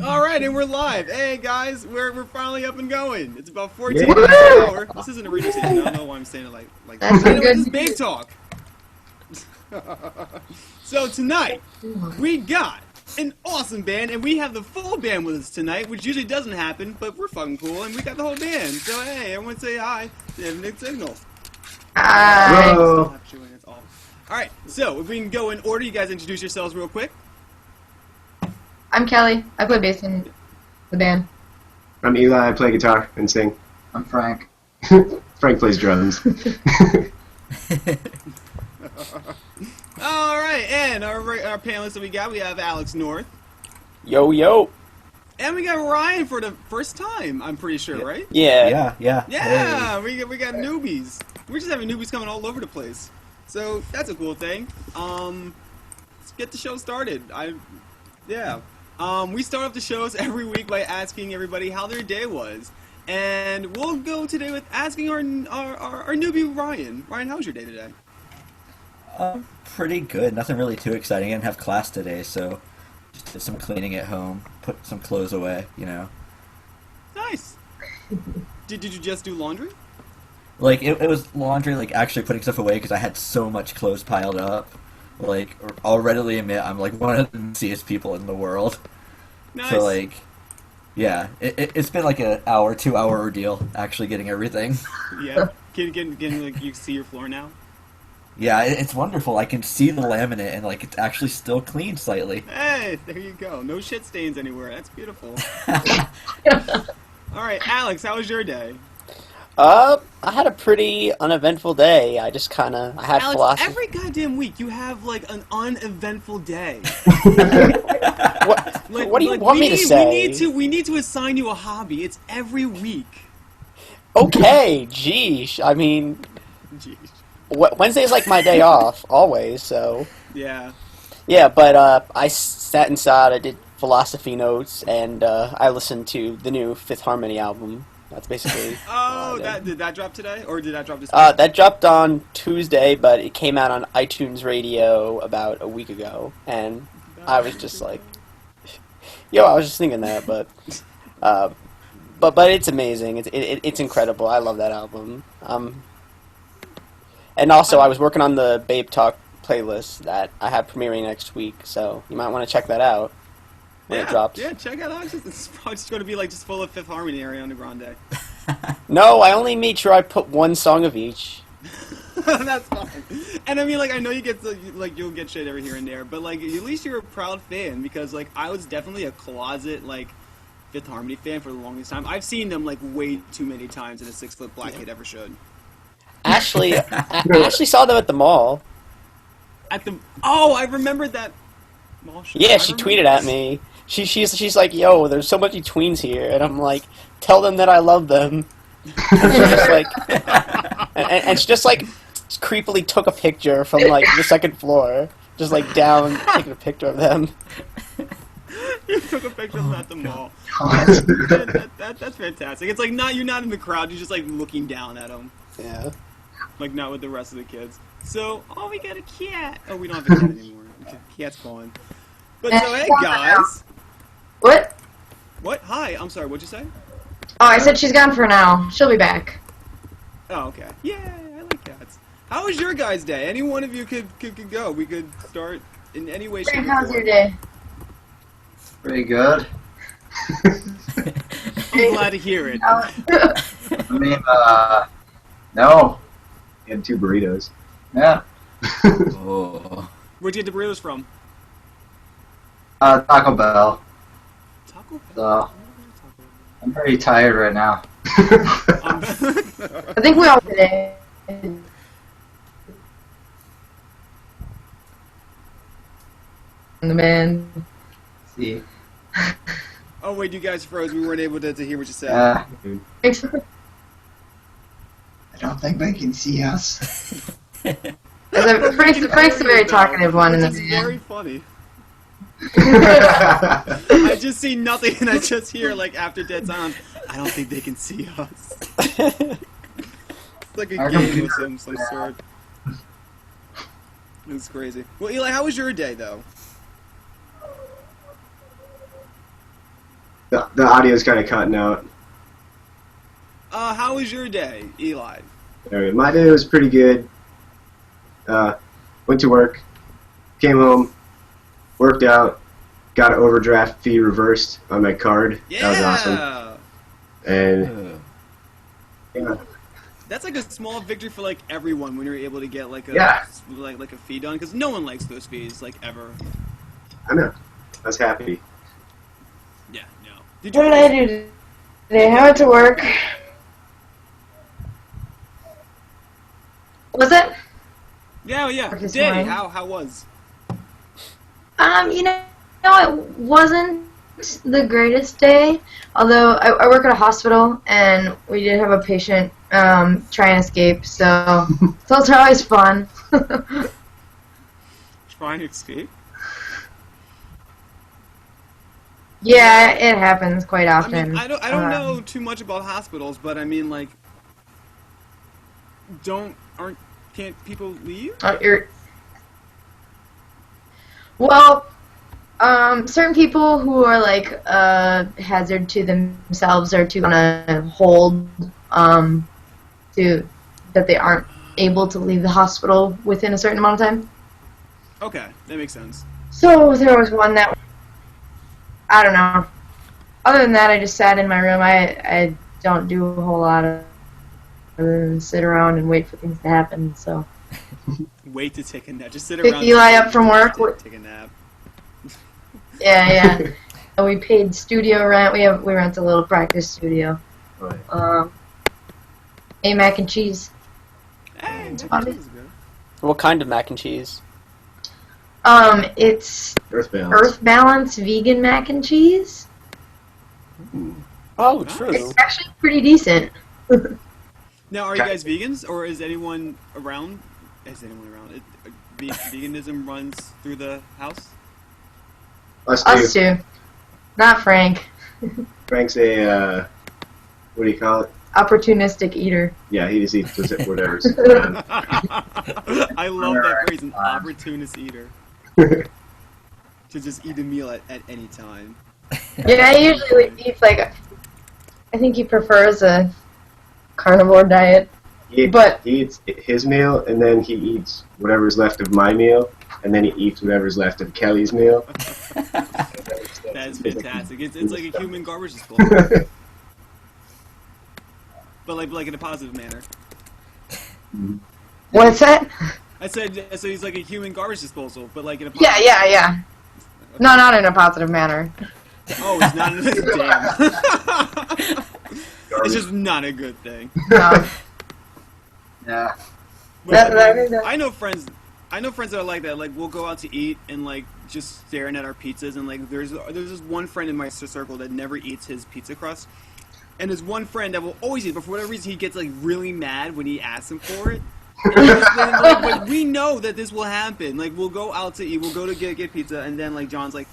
All right, and we're live. Hey guys, we're finally up and going. It's about 14 Yeah. minutes an hour. This isn't a radio station. I don't know why I'm saying it like That's that. good. This is Babetalk. So tonight we got an awesome band, and we have the full band with us tonight, which usually doesn't happen, but we're fucking cool, and we got the whole band. So hey, everyone say hi. They have Nick Signal. Hi. All right, so if we can go in order, you guys introduce yourselves real quick. I'm Kelly. I play bass in the band. I'm Eli. I play guitar and sing. I'm Frank. Frank plays drums. All right, and our panelists that we have Alex North. Yo, yo. And we got Ryan for the first time, I'm pretty sure, right? Yeah. Yeah, Hey. we got newbies. We're just having newbies coming all over the place. So that's a cool thing. Let's get the show started. We start off the shows every week by asking everybody how their day was. And we'll go today with asking our newbie Ryan. Ryan, how was your day today? Pretty good. Nothing really too exciting. I didn't have class today, so just did some cleaning at home, put some clothes away, you know. Nice. Did you just do laundry? Like, it was laundry, like, actually putting stuff away because I had so much clothes piled up. Like, I'll readily admit I'm, like, one of the messiest people in the world. Nice. So, like, yeah, it's been, like, an hour, 2-hour ordeal actually getting everything. Yeah. Can like, you see your floor now? Yeah, it's wonderful. I can see the laminate, and, like, it's actually still clean slightly. Hey, there you go. No shit stains anywhere. That's beautiful. All right, Alex, how was your day? I had a pretty uneventful day. I had Alex, philosophy. every goddamn week you have like an uneventful day. What do you want me to say? We need to assign you a hobby. It's every week. Okay, geesh. I mean, Jeez. Wednesday's like my day off, always, so. Yeah. Yeah, but I sat inside, I did philosophy notes, and I listened to the new Fifth Harmony album. That's basically. Oh, did that drop today, or did that drop this week? That dropped on Tuesday, but it came out on iTunes Radio about a week ago, and I was just like, yo, I was just thinking that, but it's amazing. It's incredible. I love that album. And also, I was working on the Babetalk playlist that I have premiering next week, so you might want to check that out when it drops. Yeah, check out Alex. It's probably just going to be like just full of Fifth Harmony Ariana Grande. No, I only made sure I put one song of each. That's fine. And I mean, like, I know you get you'll get shit every here and there, but like, at least you're a proud fan because like I was definitely a closet like Fifth Harmony fan for the longest time. I've seen them like way too many times than a 6-foot black kid ever should. Ashley, I actually saw them at the mall. I remembered that. Mall show. Yeah, she tweeted at me. She's like, yo, there's so many tweens here, and I'm like, tell them that I love them. And she's just like, and she just like creepily took a picture from like the second floor, just like down, taking a picture of them. You took a picture of them at the mall. That's fantastic. It's like you're not in the crowd. You're just like looking down at them. Yeah. Like not with the rest of the kids. So, we got a cat. Oh, we don't have a cat anymore. Okay, cat's gone. But so, hey guys. What? What? Hi. I'm sorry. What'd you say? Oh, I said she's gone for now. She'll be back. Oh, okay. Yeah, I like cats. How was your guys' day? Any one of you could go. We could start in any way, shape, or form. How's your day? Pretty good. I'm glad to hear it. I mean, no. You had 2 burritos. Yeah. Oh. Where'd you get the burritos from? Taco Bell. Taco Bell. So, I'm pretty tired right now. I think we all did. The man. See. Oh wait, you guys froze. We weren't able to hear what you said. I Thanks. don't think they can see us. Frank's the very talkative one in It's this very band. funny. I just see nothing, and I just hear like after dead silence. I don't think they can see us. It's like a Our game with computer- some sort. It's crazy. Well, Eli, how was your day though? the audio's kind of cutting out. How was your day, Eli? Alright, my day was pretty good. Went to work, came home, worked out, got an overdraft fee reversed on my card. Yeah. That was awesome. And yeah, That's like a small victory for like everyone when you're able to get like a like a fee done, because no one likes those fees like ever. I know. I was happy. Yeah, no. What did I do today? I went to work. Was it? Yeah, yeah. Work this Day, morning. how was? You know, it wasn't the greatest day. Although I work at a hospital, and we did have a patient try and escape, so those are always fun. Trying to escape? Yeah, it happens quite I often. mean, I don't know too much about hospitals, but I mean, like, can't people leave? Well, certain people who are like hazard to themselves or to hold to that they aren't able to leave the hospital within a certain amount of time. Okay, that makes sense. So there was one that I don't know. Other than that, I just sat in my room. I don't do a whole lot of other than sit around and wait for things to happen. So Wait to take a nap. Just sit pick around. Eli up from work. Take a nap. Yeah. And we paid studio rent. We rent a little practice studio. Right. A mac and cheese. Hey, It's mac and fun. cheese is good. What kind of mac and cheese? It's Earth balance. Earth Balance vegan mac and cheese. Oh, Nice. true. It's actually pretty decent. Now, are you guys vegans, or is anyone around? Is anyone around? Veganism runs through the house. Us Us too. two. Not Frank. Frank's a, what do you call it? Opportunistic eater. Yeah, he just eats whatever's around. I love that phrase, an opportunist eater. To just eat a meal at any time. Yeah, he usually eats like. I think he prefers a carnivore diet. He But- eats his meal, and then he eats whatever's left of my meal, and then he eats whatever's left of Kelly's meal. That's fantastic. It's like a human garbage disposal, but like in a positive manner. What's that? I said so. He's like a human garbage disposal, but like in a Yeah, positive yeah. No, not in a positive manner. Oh, it's not. Damn. It's just not a good thing. No. Yeah. But, That- I know friends. I know friends that are like that. Like we'll go out to eat and like just staring at our pizzas, and like there's this one friend in my circle that never eats his pizza crust, and there's one friend that will always eat, but for whatever reason he gets like really mad when he asks him for it. Like, we know that this will happen. Like we'll go out to eat, we'll go to get pizza, and then like John's like,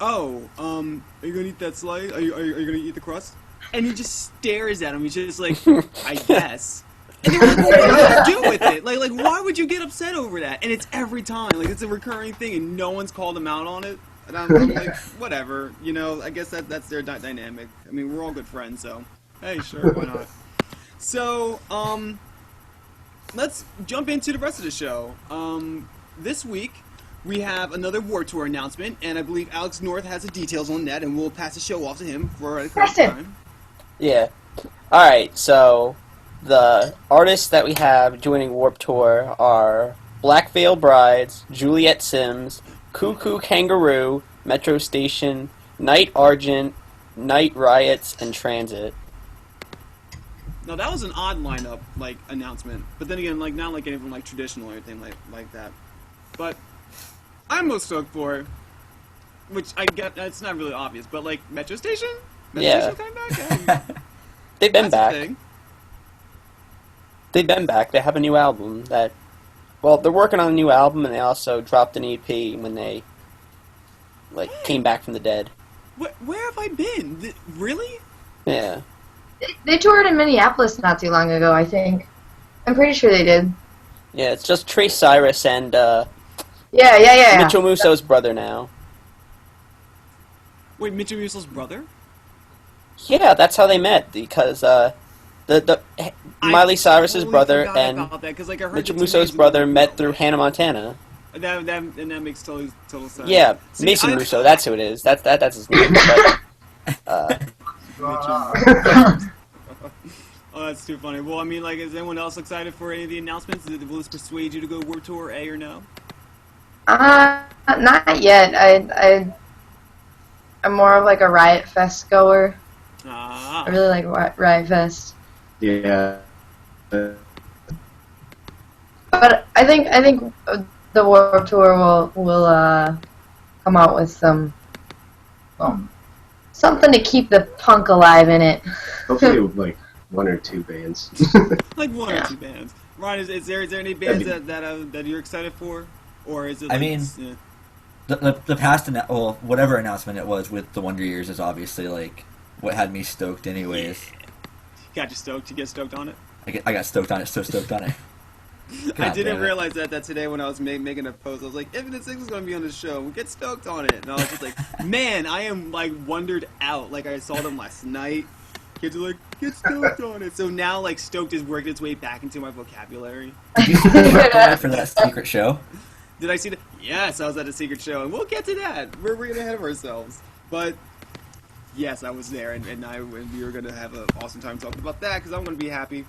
"Oh, are you gonna eat that slice? Are you gonna eat the crust?" And he just stares at him. He's just like, "I guess." And they're like, what do you do with it? Like, why would you get upset over that? And it's every time. Like, it's a recurring thing, and no one's called them out on it. And I'm like, whatever. You know, I guess that's their dynamic. I mean, we're all good friends, so hey, sure, why not? So, let's jump into the rest of the show. This week, we have another War Tour announcement, and I believe Alex North has the details on that, and we'll pass the show off to him for a quick time. Yeah. Alright, so the artists that we have joining Warped Tour are Black Veil Brides, Juliet Sims, Cuckoo Kangaroo, Metro Station, Night Argent, Night Riots, and Transit. Now that was an odd lineup, like announcement, but then again, like not like anything like traditional or anything like that. But I'm most stoked for, which I get, it's not really obvious, but like Metro Station, Yeah. Station coming back. They've been That's a back. thing. They've been back. They have a new album that... Well, they're working on a new album, and they also dropped an EP when they, like, came back from the dead. Where have I been? Really? Yeah. They toured in Minneapolis not too long ago, I think. I'm pretty sure they did. Yeah, it's just Trace Cyrus and Yeah. Mitchell Musso's brother now. Wait, Mitchell Mussel's brother? Yeah, that's how they met, because the Miley Cyrus's totally brother forgot and about that, 'cause, like, I heard Richard the two Musso's names brother in the met world. through Hannah Montana. That makes total sense. Yeah, See, Mason I- Russo, that's who it is. That's his name. But, Oh, that's too funny. Well, I mean, like, is anyone else excited for any of the announcements? Will this persuade you to go Warped Tour, A or no? Not yet. I'm more of like a Riot Fest goer. Ah. I really like Riot Fest. Yeah. But I think the Warped Tour will come out with something to keep the punk alive in it. Hopefully, like 1 or 2 bands. Like one or two bands. Ryan, is there any bands that you're excited for? Or is it like... I mean, the past, whatever announcement it was with the Wonder Years is obviously, like, what had me stoked anyways. Yeah. Got you stoked? You get stoked on it? I got stoked on it, so stoked on it. I God didn't damn it. realize that today when I was making a post. I was like, Infinite Six is going to be on the show. Get stoked on it. And I was just like, man, I am, like, wondered out. Like, I saw them last night. Kids are like, get stoked on it. So now, like, stoked has worked its way back into my vocabulary. Did you see the trailer for that secret show? Did I see that? Yes, I was at a secret show. And we'll get to that. We're getting ahead of ourselves. But, yes, I was there. And we were going to have an awesome time talking about that because I'm going to be happy.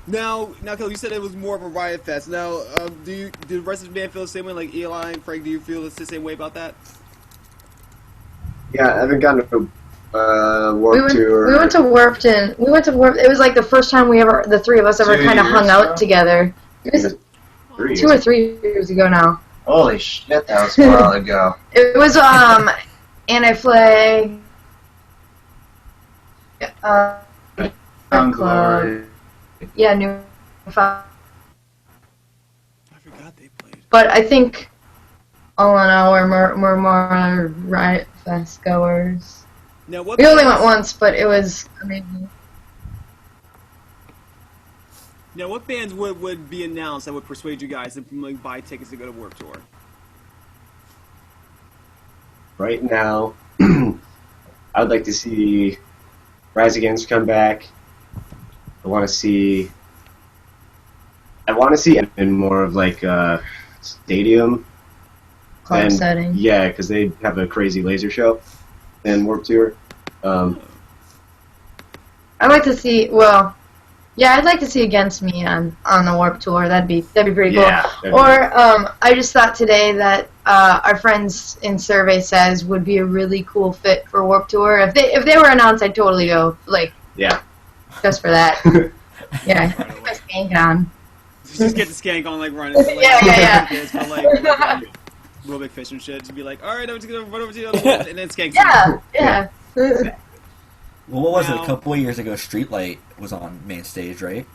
Now, Kelly, you said it was more of a Riot Fest. Now, do the rest of the band feel the same way? Like Eli and Frank, do you feel the same way about that? Yeah, I haven't gotten to Warped Tour. We went to Warped. It was like the first time the three of us ever 2 kind of years hung out ago? together. It was 3 2 or 3 years ago now. Holy shit, that was a while ago. It was Anti-Flag. Young Club. Glory. Yeah, New. I forgot they played. But I think all in all, we're more Riot Fest goers. Now, what We only bands- went once, but it was amazing. Now, what bands would be announced that would persuade you guys to like buy tickets to go to Warped Tour? Right now, I would like to see Rise Against come back. I want to see in more of like a stadium Club setting. Yeah, because they have a crazy laser show in Warped Tour. I'd like to see. Well, yeah, I'd like to see Against Me on the Warped Tour. That'd be pretty cool. Yeah, that'd be- Or I just thought today that our friends in Survey says would be a really cool fit for Warped Tour. If they were announced, I'd totally go. Like, Yeah. just for that. Yeah, just skank on. Just get the skank on like running. Like, Yeah. For, like Real Big Fish and shit. Just be like, all right, I'm just gonna run over to the other one, and then skank. Yeah. Well, what was it? Now- A couple of years ago, Streetlight was on main stage, right?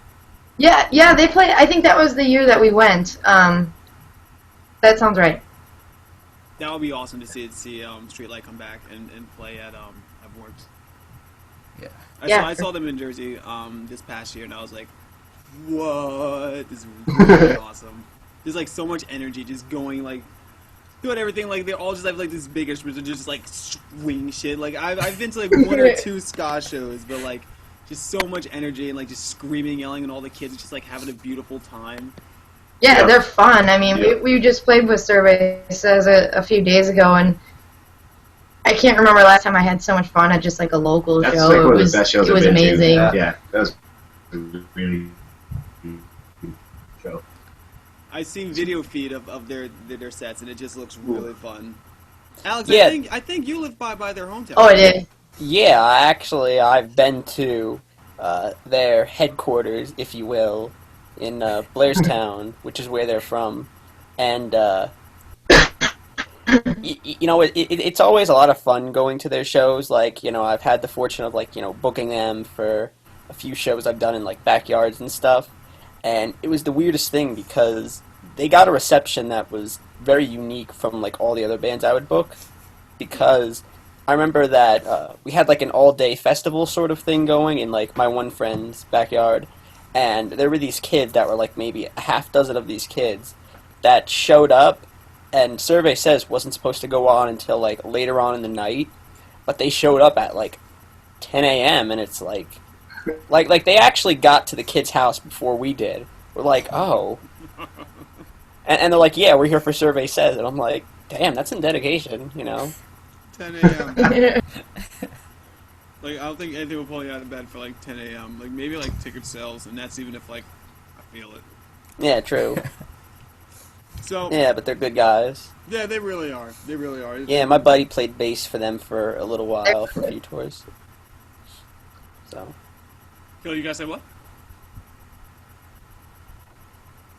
Yeah, they played. I think that was the year that we went. That sounds right. That would be awesome to see Streetlight come back and play at Warped. Yeah. Yeah. I saw them in Jersey this past year, and I was like, what? This is really awesome. There's like so much energy just going like doing everything. Like they all just have like this big instruments and just like swing shit. Like I've been to like 1 or 2 ska shows, but like just so much energy and like just screaming, yelling, and all the kids just like having a beautiful time. Yeah, Yeah. they're fun. I mean, Yeah. we just played with Survey says a few days ago, and I can't remember last time I had so much fun at just like a local That's show. like one It of was the best shows it I've was been amazing. to. Yeah, that was a really good show. I've seen video feed of their sets, and it just looks really fun. Alex, Yeah. I think you live by their hometown. Oh, it is. Yeah, I've been to their headquarters, if you will, in Blairstown, which is where they're from, and you know, it's always a lot of fun going to their shows. Like, you know, I've had the fortune of like, you know, booking them for a few shows I've done in like backyards and stuff, and it was the weirdest thing because they got a reception that was very unique from like all the other bands I would book, because I remember that we had like an all-day festival sort of thing going in like my one friend's backyard, and there were these kids that were like maybe a half dozen of these kids that showed up, and Survey says wasn't supposed to go on until like later on in the night, but they showed up at like 10 a.m. and it's like they actually got to the kid's house before we did. We're like, oh, and they're like, yeah, we're here for Survey Says, and I'm like, damn, that's some dedication, 10 a.m. Like, I don't think anything will pull you out of bed for like 10 a.m. Like, maybe like ticket sales, and that's even if like I feel it. Yeah, true. So yeah, but they're good guys. Yeah, they really are. They really are. Yeah, my buddy played bass for them for a little while, for a few tours. So. Phil, you guys say what?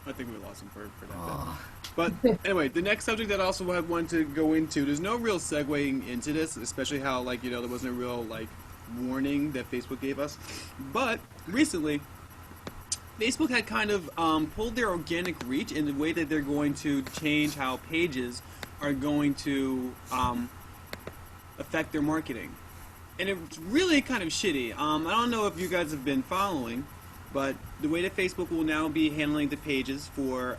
I think we lost him for that. But anyway, the next subject that I also wanted to go into, there's no real segueing into this, especially how, like, there wasn't a real, like, warning that Facebook gave us. But recently, Facebook had kind of pulled their organic reach in the way that they're going to change how pages are going to affect their marketing. And it's really kind of shitty. I don't know if you guys have been following, but the way that Facebook will now be handling the pages for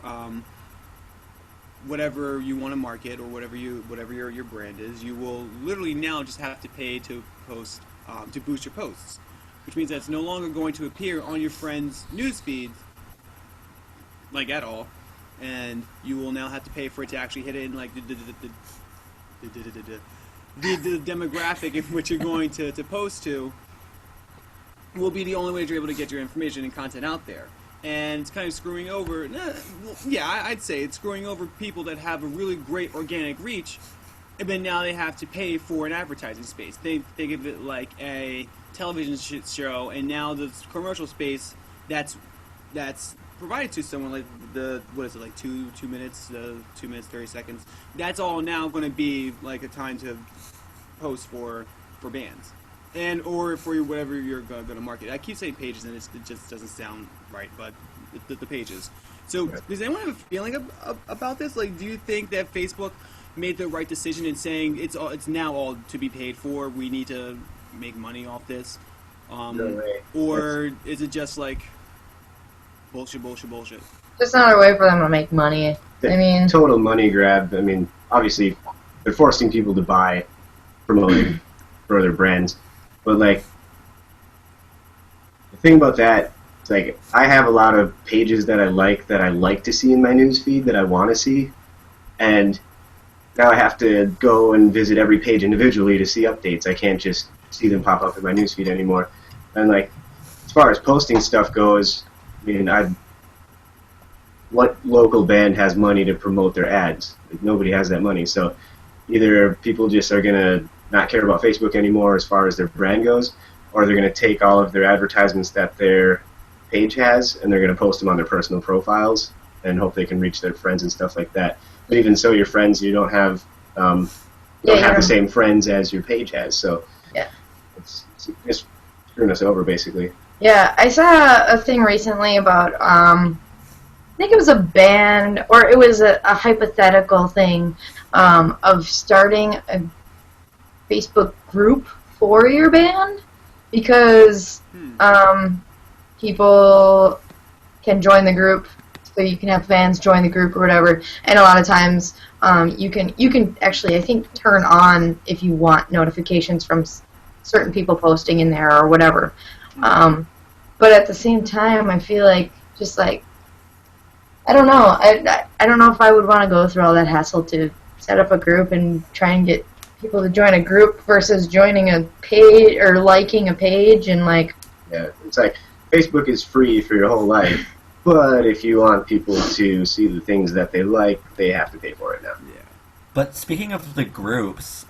whatever you want to market or whatever your brand is, you will literally now just have to pay to post to boost your posts, which means that it's no longer going to appear on your friends' news feeds, like at all, and you will now have to pay for it to actually hit it in like the demographic in which you're going to post to. Will be the only way that you're able to get your information and content out there. And it's kind of screwing over, I'd say it's screwing over people that have a really great organic reach, and then now they have to pay for an advertising space. Think of it like a television show, and now the commercial space that's provided to someone, like what is it, like 2 minutes, 2 minutes 30 seconds. That's all now going to be like a time to post for bands. And or for whatever you're going to market. I keep saying pages, and it just doesn't sound right, but the pages. So, does anyone have a feeling about this? Like, do you think that Facebook made the right decision in saying it's now all to be paid for? We need to make money off this, No way. or is it just like bullshit? Just another way for them to make money. I mean, Total money grab. I mean, obviously, they're forcing people to buy, promoting for other brands. But, like, the thing about that, it's like, I have a lot of pages that I like to see in my news feed, that I want to see, and now I have to go and visit every page individually to see updates. I can't just see them pop up in my news feed anymore. And, like, as far as posting stuff goes, I mean, what local band has money to promote their ads? Like, nobody has that money, so either people just are going to not care about Facebook anymore as far as their brand goes, or they're going to take all of their advertisements that their page has and they're going to post them on their personal profiles and hope they can reach their friends and stuff like that. But even so, your friends, you don't have the same friends as your page has, so it's just screwing us over, basically. Yeah, I saw a thing recently about, I think it was a band, or it was a hypothetical thing of starting a Facebook group for your band, because people can join the group, so you can have fans join the group or whatever, and a lot of times you can actually, I think, turn on if you want notifications from certain people posting in there or whatever. But at the same time, I feel like, just like, I don't know, I don't know if I would want to go through all that hassle to set up a group and try and get people to join a group versus joining a page or liking a page, and like... Yeah, it's like, Facebook is free for your whole life, but if you want people to see the things that they like, they have to pay for it now. Yeah. But speaking of the groups,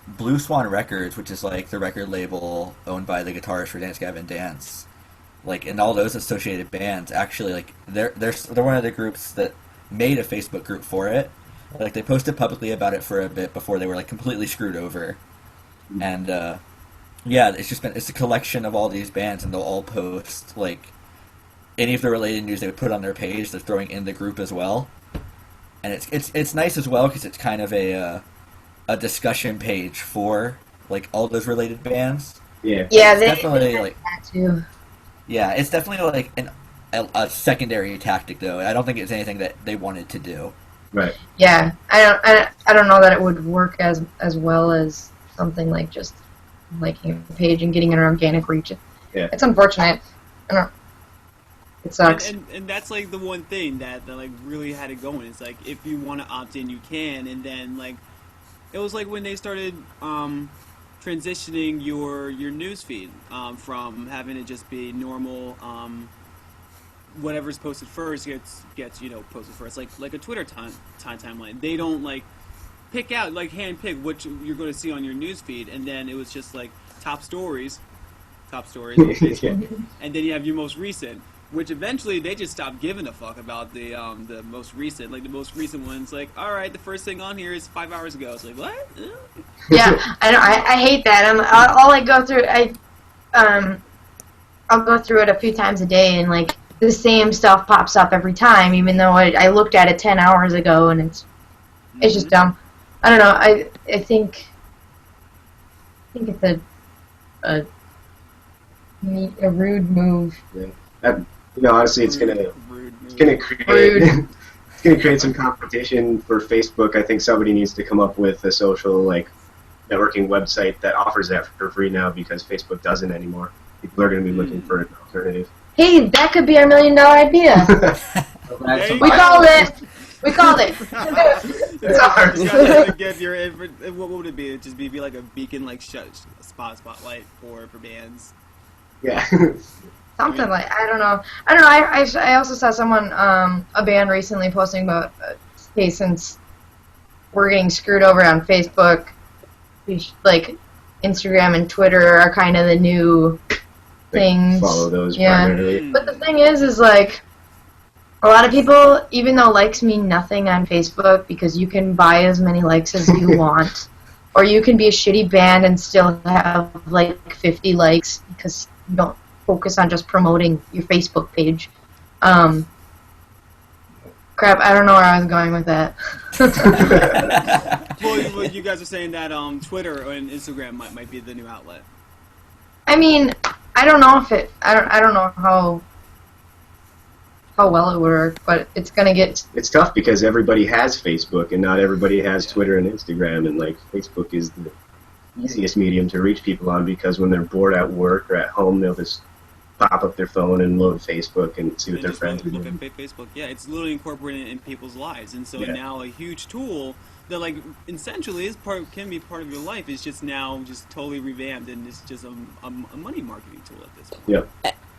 Blue Swan Records, which is like the record label owned by the guitarist for Dance Gavin Dance, like, and all those associated bands, actually, like, they're one of the groups that made a Facebook group for it. Like, they posted publicly about it for a bit before they were, like, completely screwed over. And, it's a collection of all these bands, and they'll all post, like, any of the related news they would put on their page, they're throwing in the group as well. And it's nice as well, because it's kind of a discussion page for, like, all those related bands. Yeah. Yeah, It's they definitely, like... that too. Yeah, it's definitely, like, a secondary tactic, though. I don't think it's anything that they wanted to do. Right. Yeah, I don't know that it would work as well as something like just liking a page and getting an organic reach. Yeah. It's unfortunate. I don't know. It sucks. And that's like the one thing that like really had it going. It's like if you want to opt in, you can. And then like it was like when they started transitioning your news feed from having it just be normal. Whatever's posted first gets posted first, like a Twitter timeline. They don't like pick out hand pick what you're going to see on your news feed, and then it was just like top stories on Facebook, and then you have your most recent, which eventually they just stopped giving a fuck about the most recent. Like the most recent ones, like all right, the first thing on here is 5 hours ago. It's like what? Yeah, I know. I hate that. All I go through. I'll go through it a few times a day, and like the same stuff pops up every time, even though I looked at it 10 hours ago, and it's just dumb. I don't know. I think it's a rude move. Yeah. Honestly, it's gonna create some competition for Facebook. I think somebody needs to come up with a social networking website that offers that for free now, because Facebook doesn't anymore. People are going to be looking for an alternative. Hey, that could be our $1 million idea. We called it. It's hard. You gotta get your, what would it be? It'd just be like a beacon, spotlight for bands. Yeah. Something like, I don't know. I also saw someone, a band recently posting about, hey, since we're getting screwed over on Facebook, Instagram and Twitter are kind of the new things. Follow those primarily. But the thing is a lot of people, even though likes mean nothing on Facebook, because you can buy as many likes as you want, or you can be a shitty band and still have 50 likes because you don't focus on just promoting your Facebook page. Crap, I don't know where I was going with that. Well, you guys are saying that Twitter and Instagram might be the new outlet. I mean, I don't know if I don't know how well it would work, but it's gonna get. It's tough because everybody has Facebook and not everybody has Twitter and Instagram, and Facebook is the easiest medium to reach people on, because when they're bored at work or at home, they'll just pop up their phone and load Facebook and see what their friends are doing. Look at Facebook. Yeah, it's literally incorporated in people's lives, and so now a huge tool that essentially can be part of your life is just now just totally revamped, and it's just a money marketing tool at this point. Yep.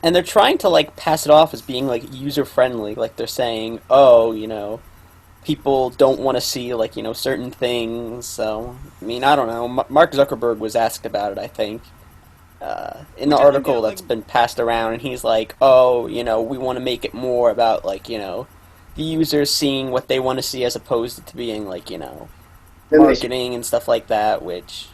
And they're trying to pass it off as being user friendly. They're saying, oh, people don't want to see certain things. So I mean, I don't know. Mark Zuckerberg was asked about it, I think, in the article that's been passed around, and he's like, oh, we want to make it more about the users seeing what they want to see, as opposed to it being marketing and stuff like that, which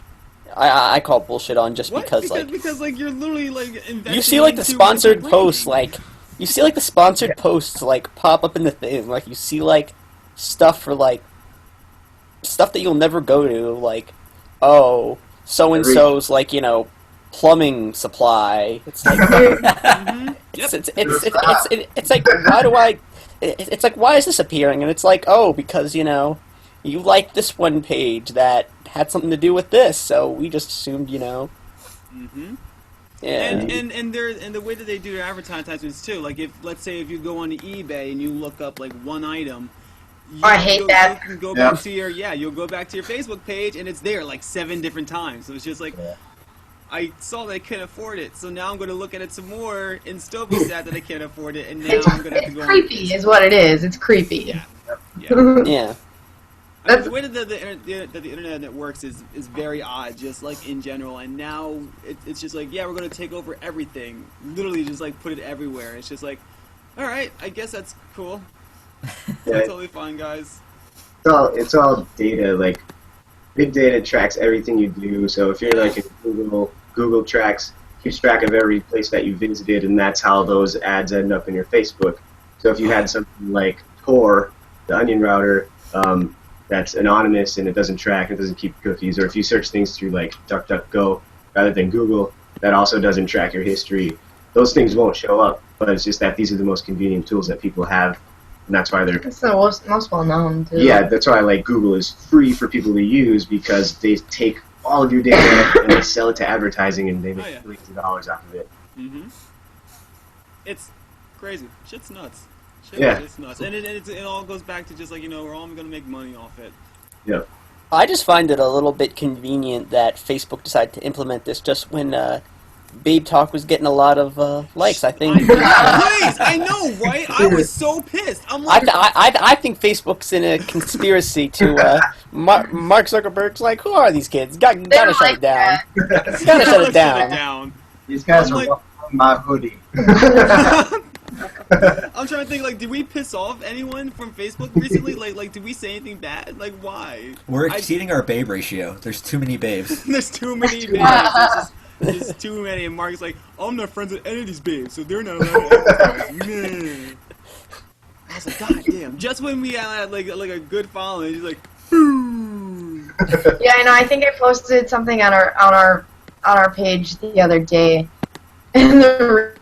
I call bullshit on, just because you're literally investing. You see the sponsored posts you see the sponsored posts pop up in the thing, you see stuff for stuff that you'll never go to, oh, so and so's plumbing supply. It's it's why do I? It's why is this appearing? And it's oh, because you liked this one page that had something to do with this, so we just assumed Mm-hmm. Yeah. And the way that they do their advertisements too, let's say if you go on eBay and you look up one item. I hate that. You can go back to you'll go back to your Facebook page, and it's there 7 different times. So it's just I saw that I couldn't afford it, so now I'm going to look at it some more and still be sad that I can't afford it, and now I'm going to have to go. It's creepy, is what it is. It's creepy. Yeah. Yeah. The way that the internet works is very odd, just in general. And now it's just we're going to take over everything. Literally, just put it everywhere. It's just all right, I guess that's cool. That's totally fine, guys. It's all data. Big data tracks everything you do. So if you're in Google keeps track of every place that you visited, and that's how those ads end up in your Facebook. So if you had something like Tor, the onion router, that's anonymous and it doesn't track, it doesn't keep cookies, or if you search things through DuckDuckGo rather than Google, that also doesn't track your history. Those things won't show up, but it's just that these are the most convenient tools that people have, and that's why they're... It's the most well known too. Yeah, that's why Google is free for people to use, because they take all of your data and they sell it to advertising, and they make millions of dollars off of it. Mm-hmm. It's crazy. Shit's nuts. Shit's nuts. And it all goes back to just like, we're all going to make money off it. Yeah. I just find it a little bit convenient that Facebook decided to implement this just when Babetalk was getting a lot of likes. I think. I know, right? I was so pissed. I'm like, I think Facebook's in a conspiracy to Mark Zuckerberg's like, who are these kids? Gotta shut it down. Gotta shut it down. These guys are wearing my hoodie. I'm trying to think, like, did we piss off anyone from Facebook recently? Like, did we say anything bad? Like, why? We're exceeding our babe ratio. There's too many babes. There's too many babes. There's too many. And Mark's like, I'm not friends with any of these babes, so they're not allowed to advertise. Man. I was like, God damn. Just when we had, like a good following, he's like, boom. Yeah, I know. I think I posted something on our page the other day, and the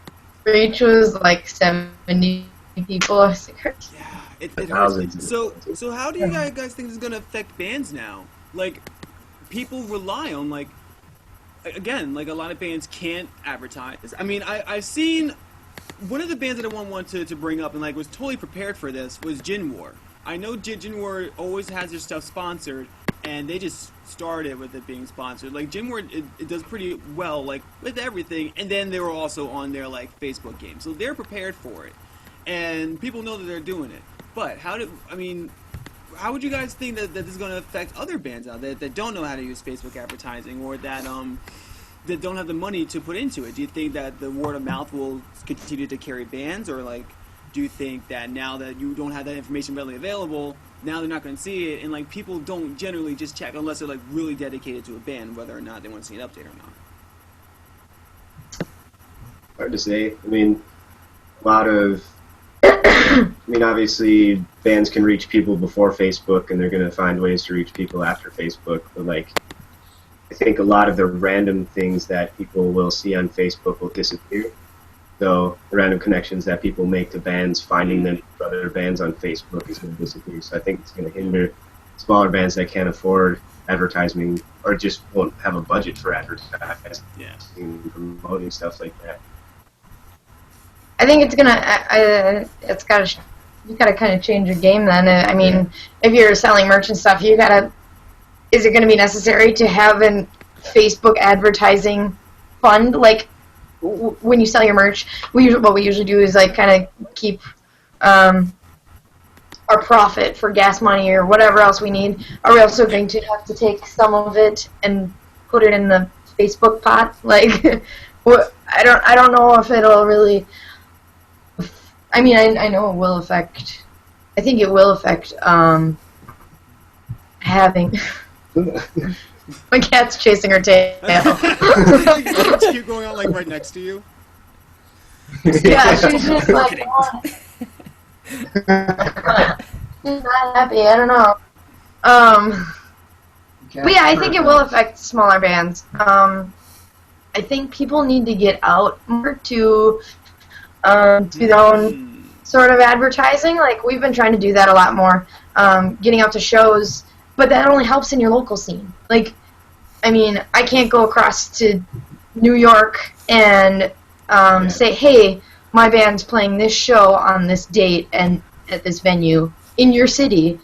reach was like 70 people. I was like, yeah, it hurts. So how do you guys think this is gonna affect bands now? Like, people rely on, like, again, like, a lot of bands can't advertise. I mean, I've seen one of the bands that I wanted to bring up and like was totally prepared for this was Gin War. I know Gin War always has their stuff sponsored, and they just started with it being sponsored. Like, Gin War, it does pretty well, like, with everything, and then they were also on their, like, Facebook game. So they're prepared for it, and people know that they're doing it. But how would you guys think that this is going to affect other bands out there that don't know how to use Facebook advertising, or that don't have the money to put into it? Do you think that the word of mouth will continue to carry bands, or, like, do you think that now that you don't have that information readily available, now they're not going to see it, and, like, people don't generally just check unless they're, like, really dedicated to a band, whether or not they want to see an update or not? Hard to say. I mean, obviously, bands can reach people before Facebook, and they're going to find ways to reach people after Facebook. But, like, I think a lot of the random things that people will see on Facebook will disappear. So the random connections that people make to bands, finding them for other bands on Facebook is going to disappear. So I think it's going to hinder smaller bands that can't afford advertising or just won't have a budget for advertising and promoting stuff like that. I think it's gonna. You gotta kind of change your game then. I mean, if you're selling merch and stuff, you gotta. Is it gonna be necessary to have a Facebook advertising fund? Like, when you sell your merch, what we usually do is, like, kind of keep our profit for gas money or whatever else we need. Are we also going to have to take some of it and put it in the Facebook pot? Like, I don't know if it'll really. I mean, I know it will affect. I think it will affect having. My cat's chasing her tail. Let's keep going on, like, right next to you. Yeah, she's just like, she's not happy. I don't know. But yeah, I think it will affect smaller bands. I think people need to get out more to do their own sort of advertising. Like, we've been trying to do that a lot more, getting out to shows. But that only helps in your local scene. Like, I mean, I can't go across to New York and say, hey, my band's playing this show on this date and at this venue in your city.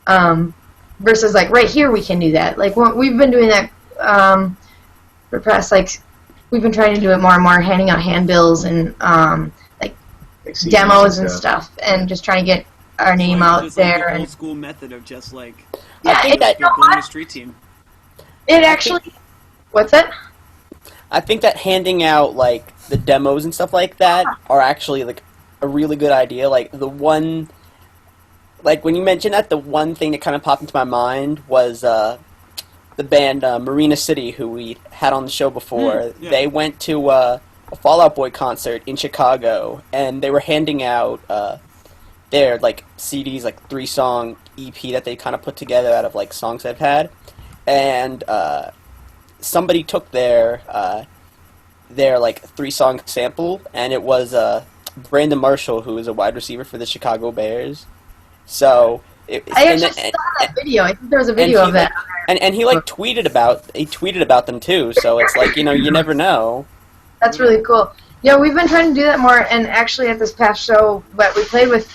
Versus, like, right here we can do that. Like, we've been doing that for press. Like, we've been trying to do it more and more, handing out handbills and, like demos and stuff. And just trying to get our name out just there. Like the old school method of just, like... Yeah, I think that building a street team. It actually. What's that? I think that handing out, like, the demos and stuff like that are actually, like, a really good idea. Like, the one, like, when you mentioned that, the one thing that kind of popped into my mind was the band Marina City, who we had on the show before. Yeah. They went to a Fall Out Boy concert in Chicago, and they were handing out their, like, CDs, like, 3-song EP that they kind of put together out of, like, songs they've had. And somebody took their like, 3-song sample, and it was Brandon Marshall, who is a wide receiver for the Chicago Bears. So I actually saw that video. I think there was a video of that. And he like tweeted about them too, so it's like, you know, you never know. That's really cool. Yeah, we've been trying to do that more, and actually at this past show, but we played with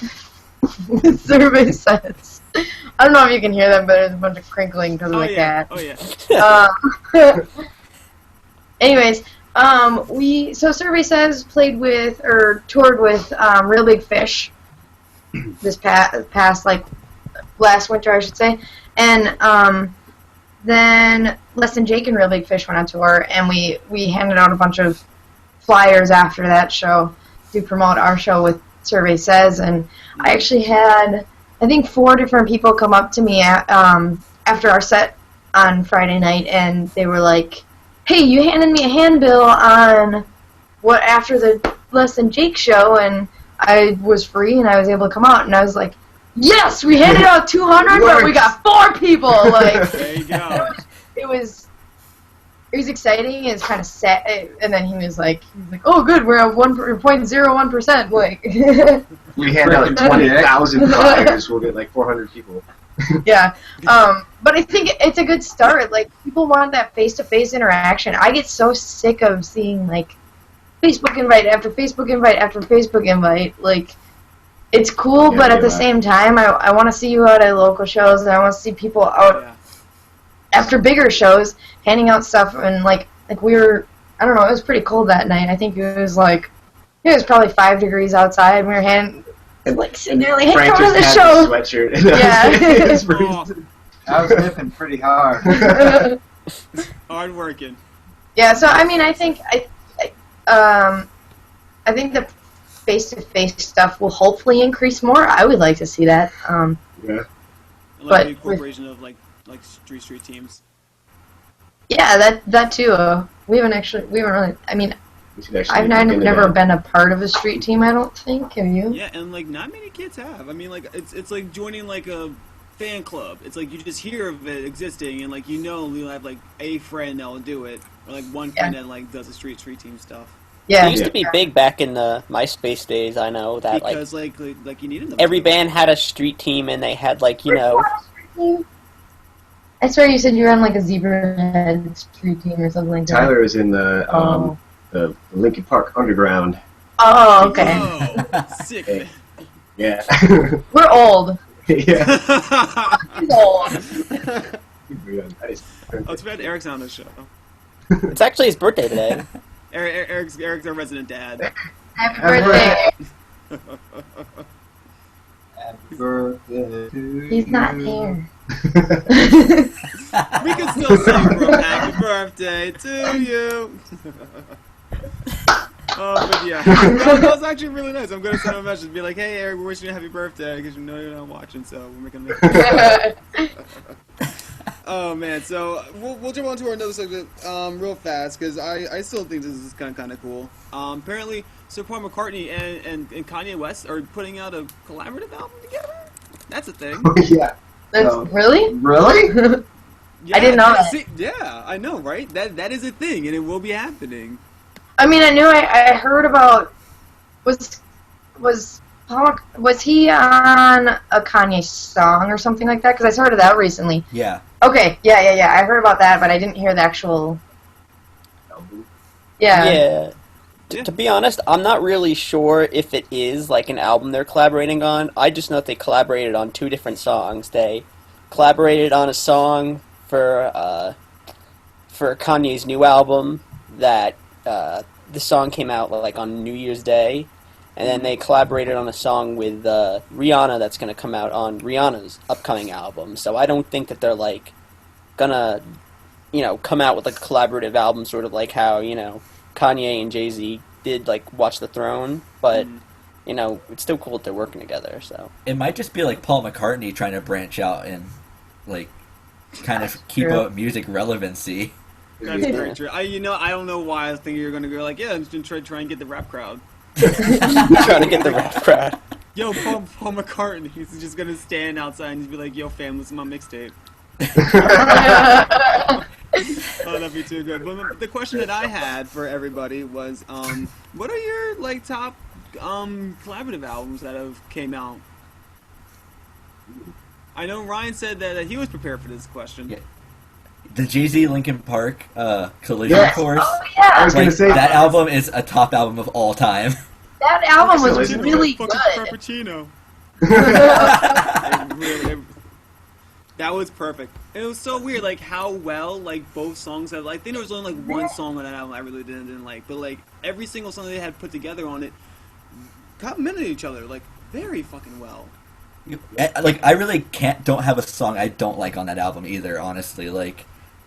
Survey sets. I don't know if you can hear them, but there's a bunch of crinkling because of the cat. Oh yeah. Anyways, so Survey says played with or toured with Real Big Fish this past like last winter, I should say, and then Less Than Jake and Real Big Fish went on tour, and we handed out a bunch of flyers after that show to promote our show with Survey Says, and I actually had, I think, 4 different people come up to me after our set on Friday night, and they were like, hey, you handed me a handbill on what after the Less Than Jake show, and I was free, and I was able to come out, and I was like, yes, we handed out 200, but we got 4 people! Like, There you go. It was exciting. It was kind of sad, and then he was like, "Oh, good, we're at 1.01%." Like, We hand out 20,000 flyers, we'll get like 400 people. yeah. But I think it's a good start. Like, people want that face-to-face interaction. I get so sick of seeing like Facebook invite after Facebook invite after Facebook invite. Like, it's cool, Yeah, but at the yeah. same time, I want to see you out at local shows, and I want to see people out after bigger shows handing out stuff. And like we were, I don't know, it was pretty cold that night. I think it was probably 5 degrees outside. We were like sitting there like, hey, Frank come to the just show. had a sweatshirt. And Yeah. it's freezing. I was nipping pretty hard. Hard working. Yeah, so I mean, I think the face-to-face stuff will hopefully increase more. I would like to see that. Yeah. I like But the incorporation of like street teams. Yeah, that too. We haven't really. I mean, We should actually I've look into never that. been a part of a street team. I don't think. Have you? Yeah, and like not many kids have. I mean, like it's like joining like a fan club. It's like you just hear of it existing, and like you'll have like a friend that will do it, or like one friend that like does the street team stuff. Yeah. It used to be big back in the MySpace days. I know that Because like you needed them. every band had a street team, and they had like, you know, I swear you said you were on like a Zebrahead street team or something like that. Tyler is in the Lincoln Park Underground. Oh, okay. Whoa, sick. Hey. Yeah. We're old. Yeah. He's old. Nice. Oh, it's bad Eric's on this show. it's actually his birthday today. Eric's our resident dad. Happy birthday. Happy birthday to He's not you. here. We can still sing from Happy Birthday to you. Oh, but yeah, that was actually really nice. I'm gonna send him a message and be like, "Hey, Eric, we're wishing you a happy birthday because you know you're not watching, so we're making." Oh man, so we'll jump on to our another subject real fast because I still think this is kind of cool. Apparently, Sir Paul McCartney and Kanye West are putting out a collaborative album together. That's a thing. Yeah. That's really? Really? Yeah, I didn't know that. see- Yeah, I know, right? That is a thing, and it will be happening. I mean, I knew I heard about was he on a Kanye song or something like that? Because I saw that recently. Yeah. Okay, yeah. I heard about that, but I didn't hear the actual. Yeah. Yeah. Yeah. To be honest, I'm not really sure if it is like an album they're collaborating on. I just know that they collaborated on 2 different songs. They collaborated on a song for Kanye's new album that the song came out like on New Year's Day, and then they collaborated on a song with Rihanna that's going to come out on Rihanna's upcoming album. So I don't think that they're like gonna, come out with like a collaborative album, sort of like how Kanye and Jay-Z did like Watch the Throne, but it's still cool that they're working together. So It might just be like Paul McCartney trying to branch out and like kind of keep True. up music relevancy. That's very true. I don't know why I was thinking you were gonna go like, yeah, I'm just gonna try and get the rap crowd. trying to get the rap crowd. Yo, Paul McCartney, he's just gonna stand outside and just be like, yo, fam, listen to my mixtape. Oh, that'd be too good. But the question that I had for everybody was, what are your like top collaborative albums that have came out? I know Ryan said that he was prepared for this question. Yeah. the Jay-Z Linkin Park Collision Yes. Course. Oh yeah, I was gonna Like, say that album is a top album of all time. that album was Listen to really Fucking good. Frappuccino. That was perfect. It was so weird, like how well like both songs have. Like, I think there was only like one song on that album I really didn't like, but like every single song they had put together on it complemented each other like very fucking well. Like, I really don't have a song I don't like on that album either, honestly. Like,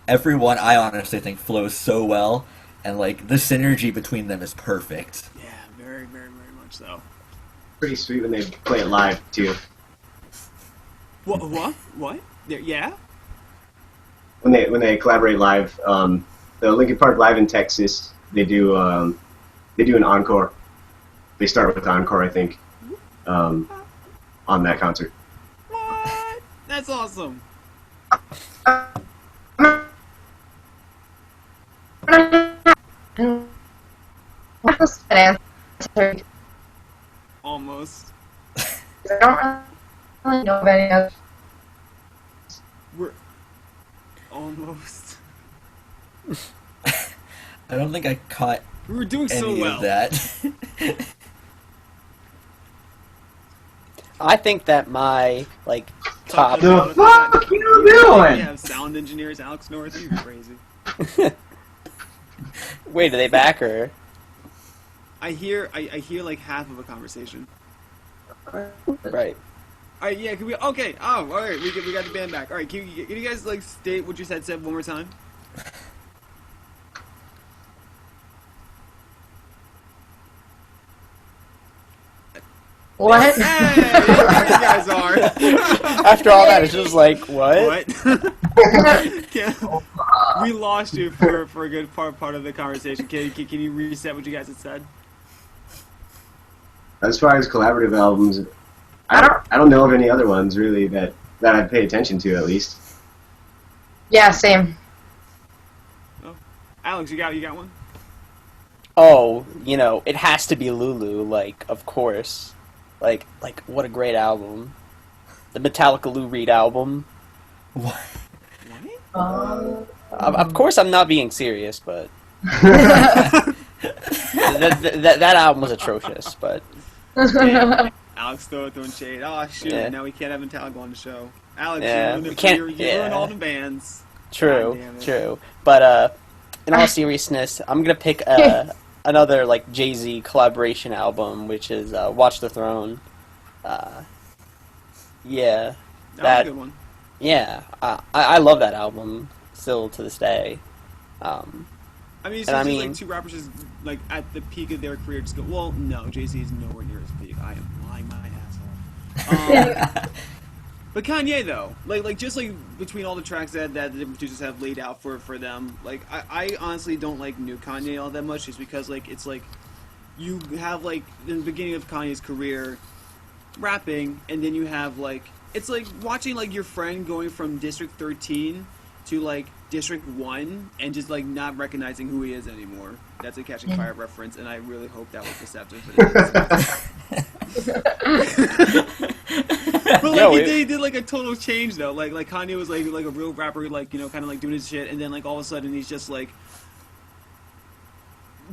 everyone I honestly think flows so well, and like the synergy between them is perfect. Yeah, very, very, very much so. pretty sweet when they play it live too. What? Yeah. When they collaborate live, the Linkin Park Live in Texas, they do an encore. They start with encore, I think, on that concert. What? That's awesome. Almost. I don't really know of any of. We're almost. I don't think I caught We were doing so any well. of that. I think that my like top. The fuck you We doing? have sound engineers, Alex North. You crazy. Wait, do they back her? I hear like half of a conversation. Right. All right, yeah. Can we? Okay. Oh, all right. We got the band back. All right. Can you guys like state what you said one more time? What? Hey, there you guys are. After all that, it's just like what? What? We lost you for a good part of the conversation. Can you reset what you guys had said? As far as collaborative albums, I don't know of any other ones really that I'd pay attention to at least. Yeah, same. Alex, you got one? Oh, it has to be Lulu. Like, of course. Like, what a great album. The Metallica Lou Reed album. What? Of course, I'm not being serious, but that album was atrocious. But Alex throwing shade. Oh shoot! Yeah. Now we can't have Metallica on the show. Alex, Yeah, you we can't- ruined all the bands. God true. damn it. True. But in all seriousness, I'm gonna pick another like Jay-Z collaboration album, which is Watch the Throne. Yeah, That was that a good one. yeah, I love that album still to this day. I mean, it And I seems mean- like two rappers just like at the peak of their career just go. Well, no, Jay-Z is nowhere near his peak. I am lying my ass off. But Kanye though, like just like between all the tracks that the different producers have laid out for them, like I honestly don't like new Kanye all that much, just because like it's like you have like in the beginning of Kanye's career rapping, and then you have like it's like watching like your friend going from District 13 to like District 1 and just like not recognizing who he is anymore. That's a Catching Fire reference, and I really hope that was deceptive. But like he did like a total change though. Like Kanye was like a real rapper, like kind of like doing his shit, and then like all of a sudden he's just like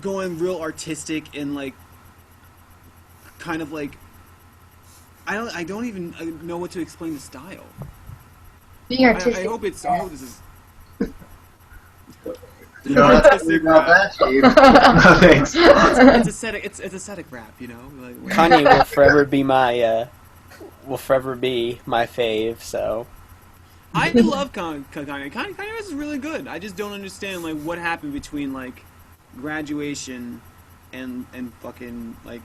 going real artistic and like kind of like I don't even know what to explain the style. Being I artistic. hope this is. You don't have to worry about that, Steve. No, thanks. It's aesthetic. It's aesthetic rap, Like, Kanye will forever be my fave. So I love Kanye. Kanye West is really good. I just don't understand like what happened between like Graduation and fucking like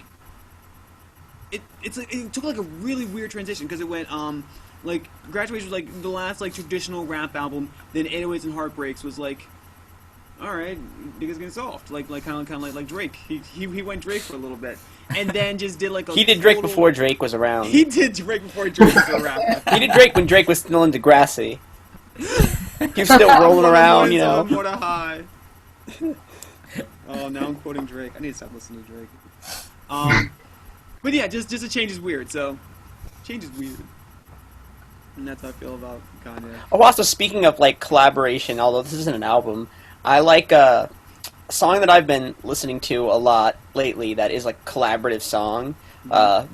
it's like it took like a really weird transition because it went like Graduation was like the last like traditional rap album. Then 808s and Heartbreaks was like, all right, niggas getting soft. Like kind of like Drake. He went Drake for a little bit, and then just did like a he did Drake total- before Drake was around. He did Drake before Drake was a rapper. He did Drake when Drake was still in Degrassi. He was still rolling around, More to high. Oh, now I'm quoting Drake. I need to stop listening to Drake. But yeah, just a change is weird. So, change is weird. And that's how I feel about Kanye. Oh, also speaking of like collaboration, although this isn't an album, I like a song that I've been listening to a lot lately. That is like collaborative song,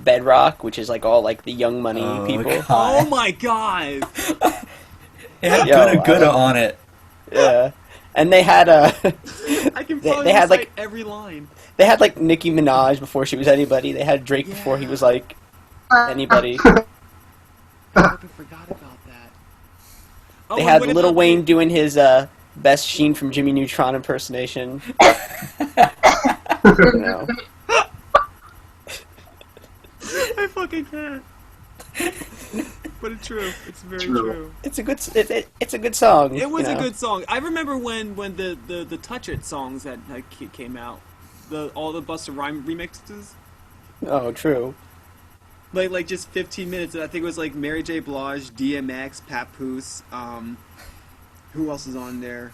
Bedrock, which is like all like the Young Money people. God. Oh my god! It had Yo, Gouda on it. Yeah, and they had I can probably they had, recite like- every line. they had like Nicki Minaj before she was anybody. They had Drake before he was like anybody. I fucking forgot about that. Oh, They and had what Lil about Wayne doing his best Sheen from Jimmy Neutron impersonation. You know. I fucking can't. But it's true. It's very True. true. It's a good it's a good song. It was you a know. good song. I remember when the Touch It songs that came out, all the Busta Rhymes remixes, Oh, true. like just 15 minutes. And I think it was like Mary J. Blige, DMX, Papoose. Who else is on there?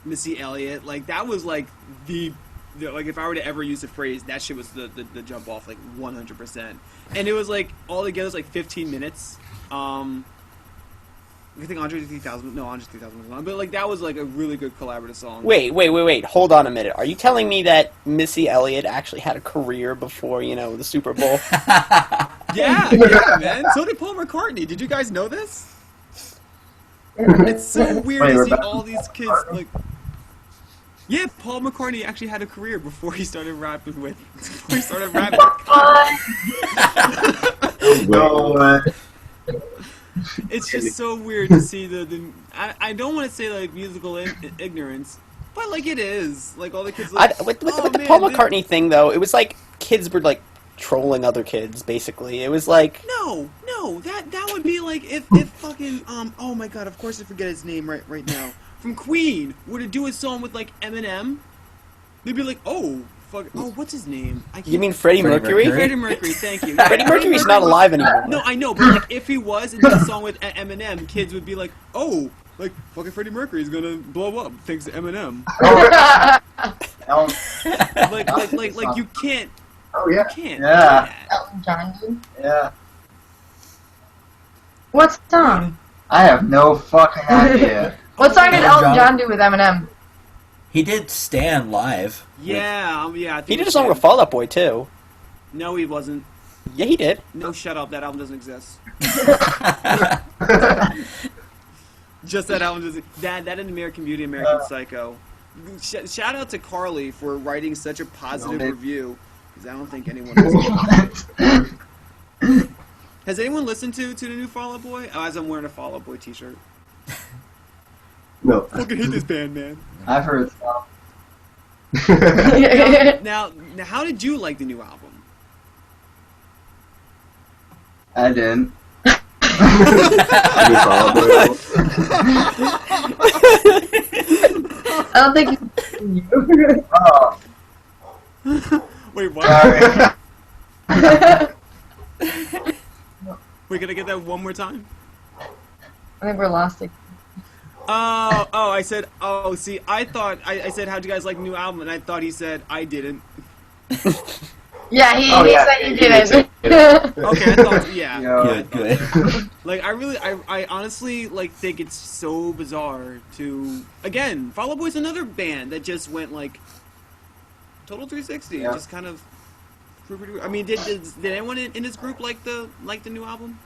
Missy Elliott. Like that was like the like if I were to ever use the phrase, that shit was the jump off like 100%. And it was like all together it was like 15 minutes. I think Andre 3000. No, Andre 3000 was on, but like that was like a really good collaborative song. Wait. Hold on a minute. Are you telling me that Missy Elliott actually had a career before, the Super Bowl? Yeah, man. So did Paul McCartney. Did you guys know this? It's so weird to see all these kids like. Yeah, Paul McCartney actually had a career before he started rapping with. Before he started rapping. No way. It's just so weird to see I don't want to say like musical ignorance, but like it is like all the kids. Like, With the man, Paul McCartney thing, though, it was like kids were like trolling other kids. Basically, it was like No, that would be like if fucking oh my god, of course I forget his name right now. From Queen were to do a song with like Eminem, they'd be like, oh what's his name? I can't. you mean Freddie Mercury? Freddie Mercury? Thank you. Freddie Mercury's not alive anymore. No, I know, but like if he was and did a song with Eminem, kids would be like, oh, like fucking Freddie Mercury's gonna blow up thanks to Eminem. Like you can't. Oh yeah. You can't. Yeah. do that. Elton John did? Yeah. What song? I have no fucking idea. What song did Elton Elton John. John do with Eminem? He did Stan live. Yeah, yeah. I think He did a it's song him. with Fall Out Boy too. No, he wasn't. Yeah, he did. No, shut up. That album doesn't exist. Just that album doesn't. That and American Beauty, American Psycho. Shout out to Carly for writing such a positive review. Because I don't think anyone has anyone listened to the new Fall Out Boy? Oh, as I'm wearing a Fall Out Boy t-shirt. No. Fucking hate this band, man. I've heard some. Now, how did you like the new album? I didn't. Any Fall Out Boy album? I don't think you. Oh, Wait, what? sorry. Wait, can I get that one more time? I think we're lost again. Oh, I said, see, I thought, I said, how'd you guys like the new album? And I thought he said, I didn't. Yeah, he Oh, yeah, said you he did did it. Okay, I thought, yeah. Yo, Good. Like, I honestly, like, think it's so bizarre to, again, Fall Out Boy's another band that just went, like, total 360. Yeah. Just kind of, I mean, did anyone in this group like the new album?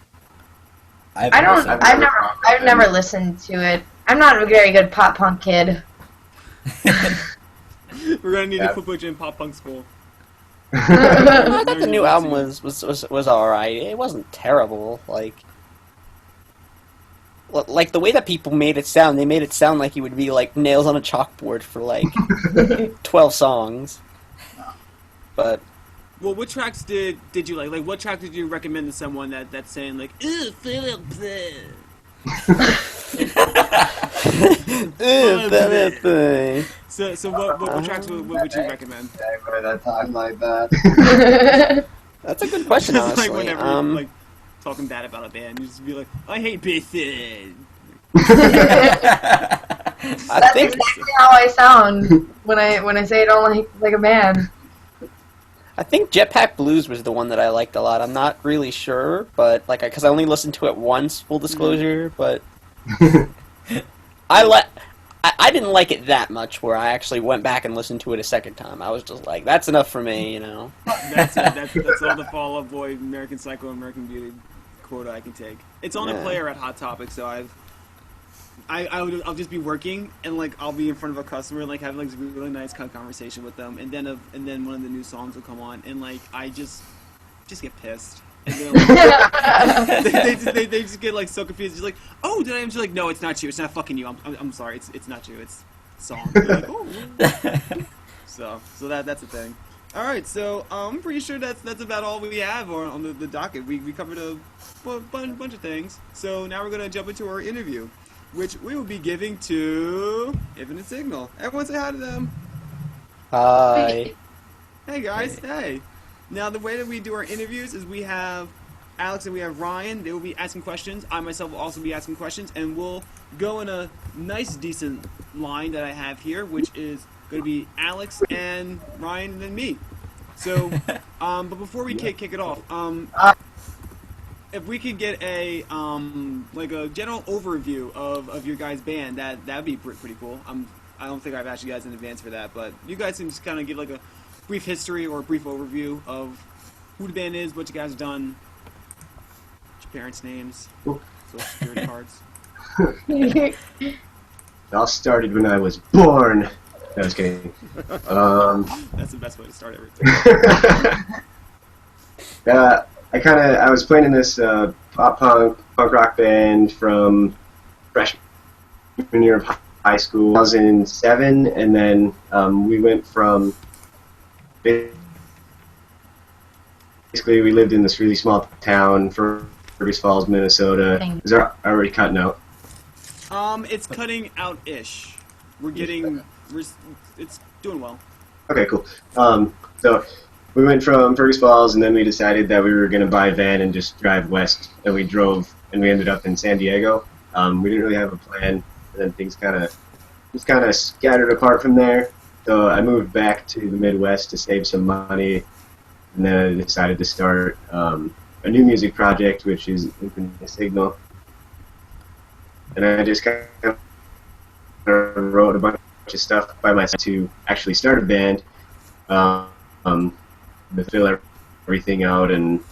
I've never listened to it. I'm not a very good pop punk kid. We're gonna need Yeah. to put you in pop punk school. I thought the new album was alright. It wasn't terrible. Like the way that people made it sound, they made it sound like it would be like nails on a chalkboard for like 12 songs. But Well, what tracks did you like? Like, what track did you recommend to someone that's saying like, "Ew, Philip"? So what tracks would you recommend? Anybody that talks like that. that's a good question, Just honestly. like whenever you're, like talking bad about a band, you just be like, "I hate Bison." I That's think exactly how I sound when I say I don't like a man. I think Jetpack Blues was the one that I liked a lot. I'm not really sure, but like, because I only listened to it once. Full disclosure, but I didn't like it that much. Where I actually went back and listened to it a second time. I was just like, that's enough for me, you know. That's it. That's all the Fall Out Boy, American Psycho, American Beauty quota I can take. It's on a player at Hot Topic, so I'll just be working and like I'll be in front of a customer and like have like a really nice conversation with them, and then one of the new songs will come on, and like I just get pissed. And like, they just get like so confused. Just like, oh, did I? I'm just like, no, it's not you. It's not fucking you. I'm sorry. It's not you. It's song. Like, oh. So that's the thing. All right, so I'm pretty sure that's about all we have on the docket. We covered a bunch of things. So now we're gonna jump into our interview, which we will be giving to Infinite Signal. Everyone say hi to them. Hi. Hey guys, hey. Now the way that we do our interviews is we have Alex and we have Ryan. They will be asking questions. I myself will also be asking questions, and we'll go in a nice, decent line that I have here, which is going to be Alex and Ryan and then me. So, but before we kick it off, if we could get a like a general overview of your guys' band, that'd be pretty cool. I don't think I've asked you guys in advance for that, but you guys can just kind of give like a brief history or a brief overview of who the band is, what you guys have done, your parents' names, social security cards. It all started when I was born. No, I was kidding. That's the best way to start everything. I was playing in this pop punk rock band from freshman year of high school, 2007, and then we went from basically we lived in this really small town, Fergus Falls, Minnesota. Is there already cutting out? It's cutting out-ish. It's doing well. Okay, cool. So we went from Fergus Falls, and then we decided that we were going to buy a van and just drive west. And we drove, and we ended up in San Diego. We didn't really have a plan, and then things kind of scattered apart from there. So I moved back to the Midwest to save some money, and then I decided to start a new music project, which is Infinite Signal. And I just kind of wrote a bunch of stuff by myself to actually start a band, to fill everything out and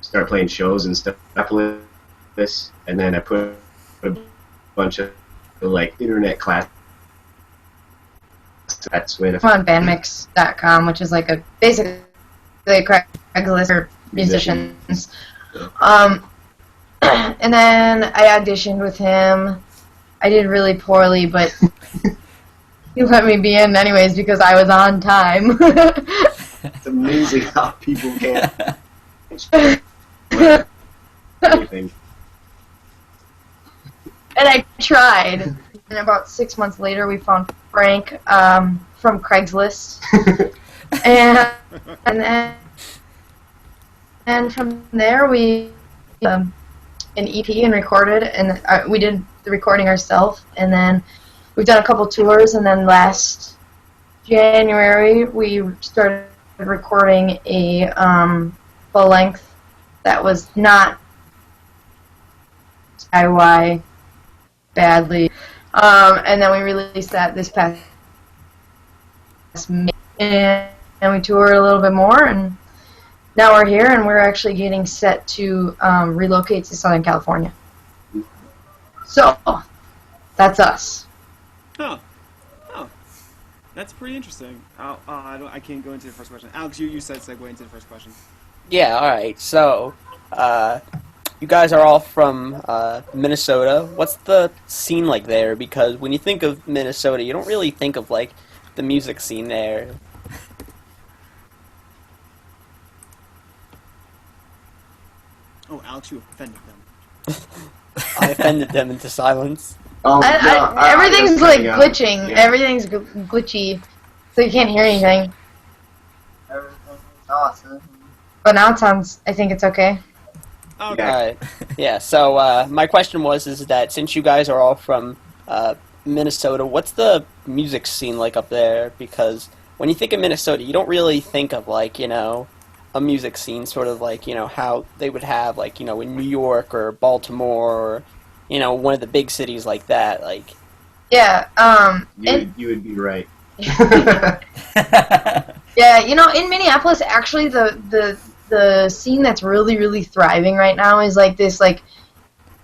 start playing shows and stuff like this. And then I put a bunch of like internet classes. That's when I'm on bandmix.com, which is like basically a Craigslist for musicians. And then I auditioned with him. I did really poorly, but he let me be in anyways because I was on time. It's amazing how people can't anything. And I tried. And about 6 months later, we found Frank from Craigslist. and from there, we an EP and recorded, and we did the recording ourselves. And then we've done a couple tours, and then last January, we started recording a full length that was not DIY badly. And then we released that this past May, and we toured a little bit more, and now we're here, and we're actually getting set to relocate to Southern California. So, that's us. Oh, that's pretty interesting. I can't go into the first question. Alex, you said segue into the first question. Yeah, alright, so, you guys are all from Minnesota. What's the scene like there? Because when you think of Minnesota, you don't really think of, like, the music scene there. Oh, Alex, you offended them. I offended them into silence. Everything's, like, glitching. Yeah. Everything's glitchy, so you can't hear anything. Everything's awesome. But now it sounds, I think it's okay. Okay. Alright. Yeah, so my question is that since you guys are all from Minnesota, what's the music scene like up there? Because when you think of Minnesota, you don't really think of like, you know, a music scene sort of like, you know, how they would have like, you know, in New York or Baltimore or, you know, one of the big cities like that. Like, Yeah. You would be right. Yeah, you know, in Minneapolis, actually, the scene that's really, really thriving right now is like this, like,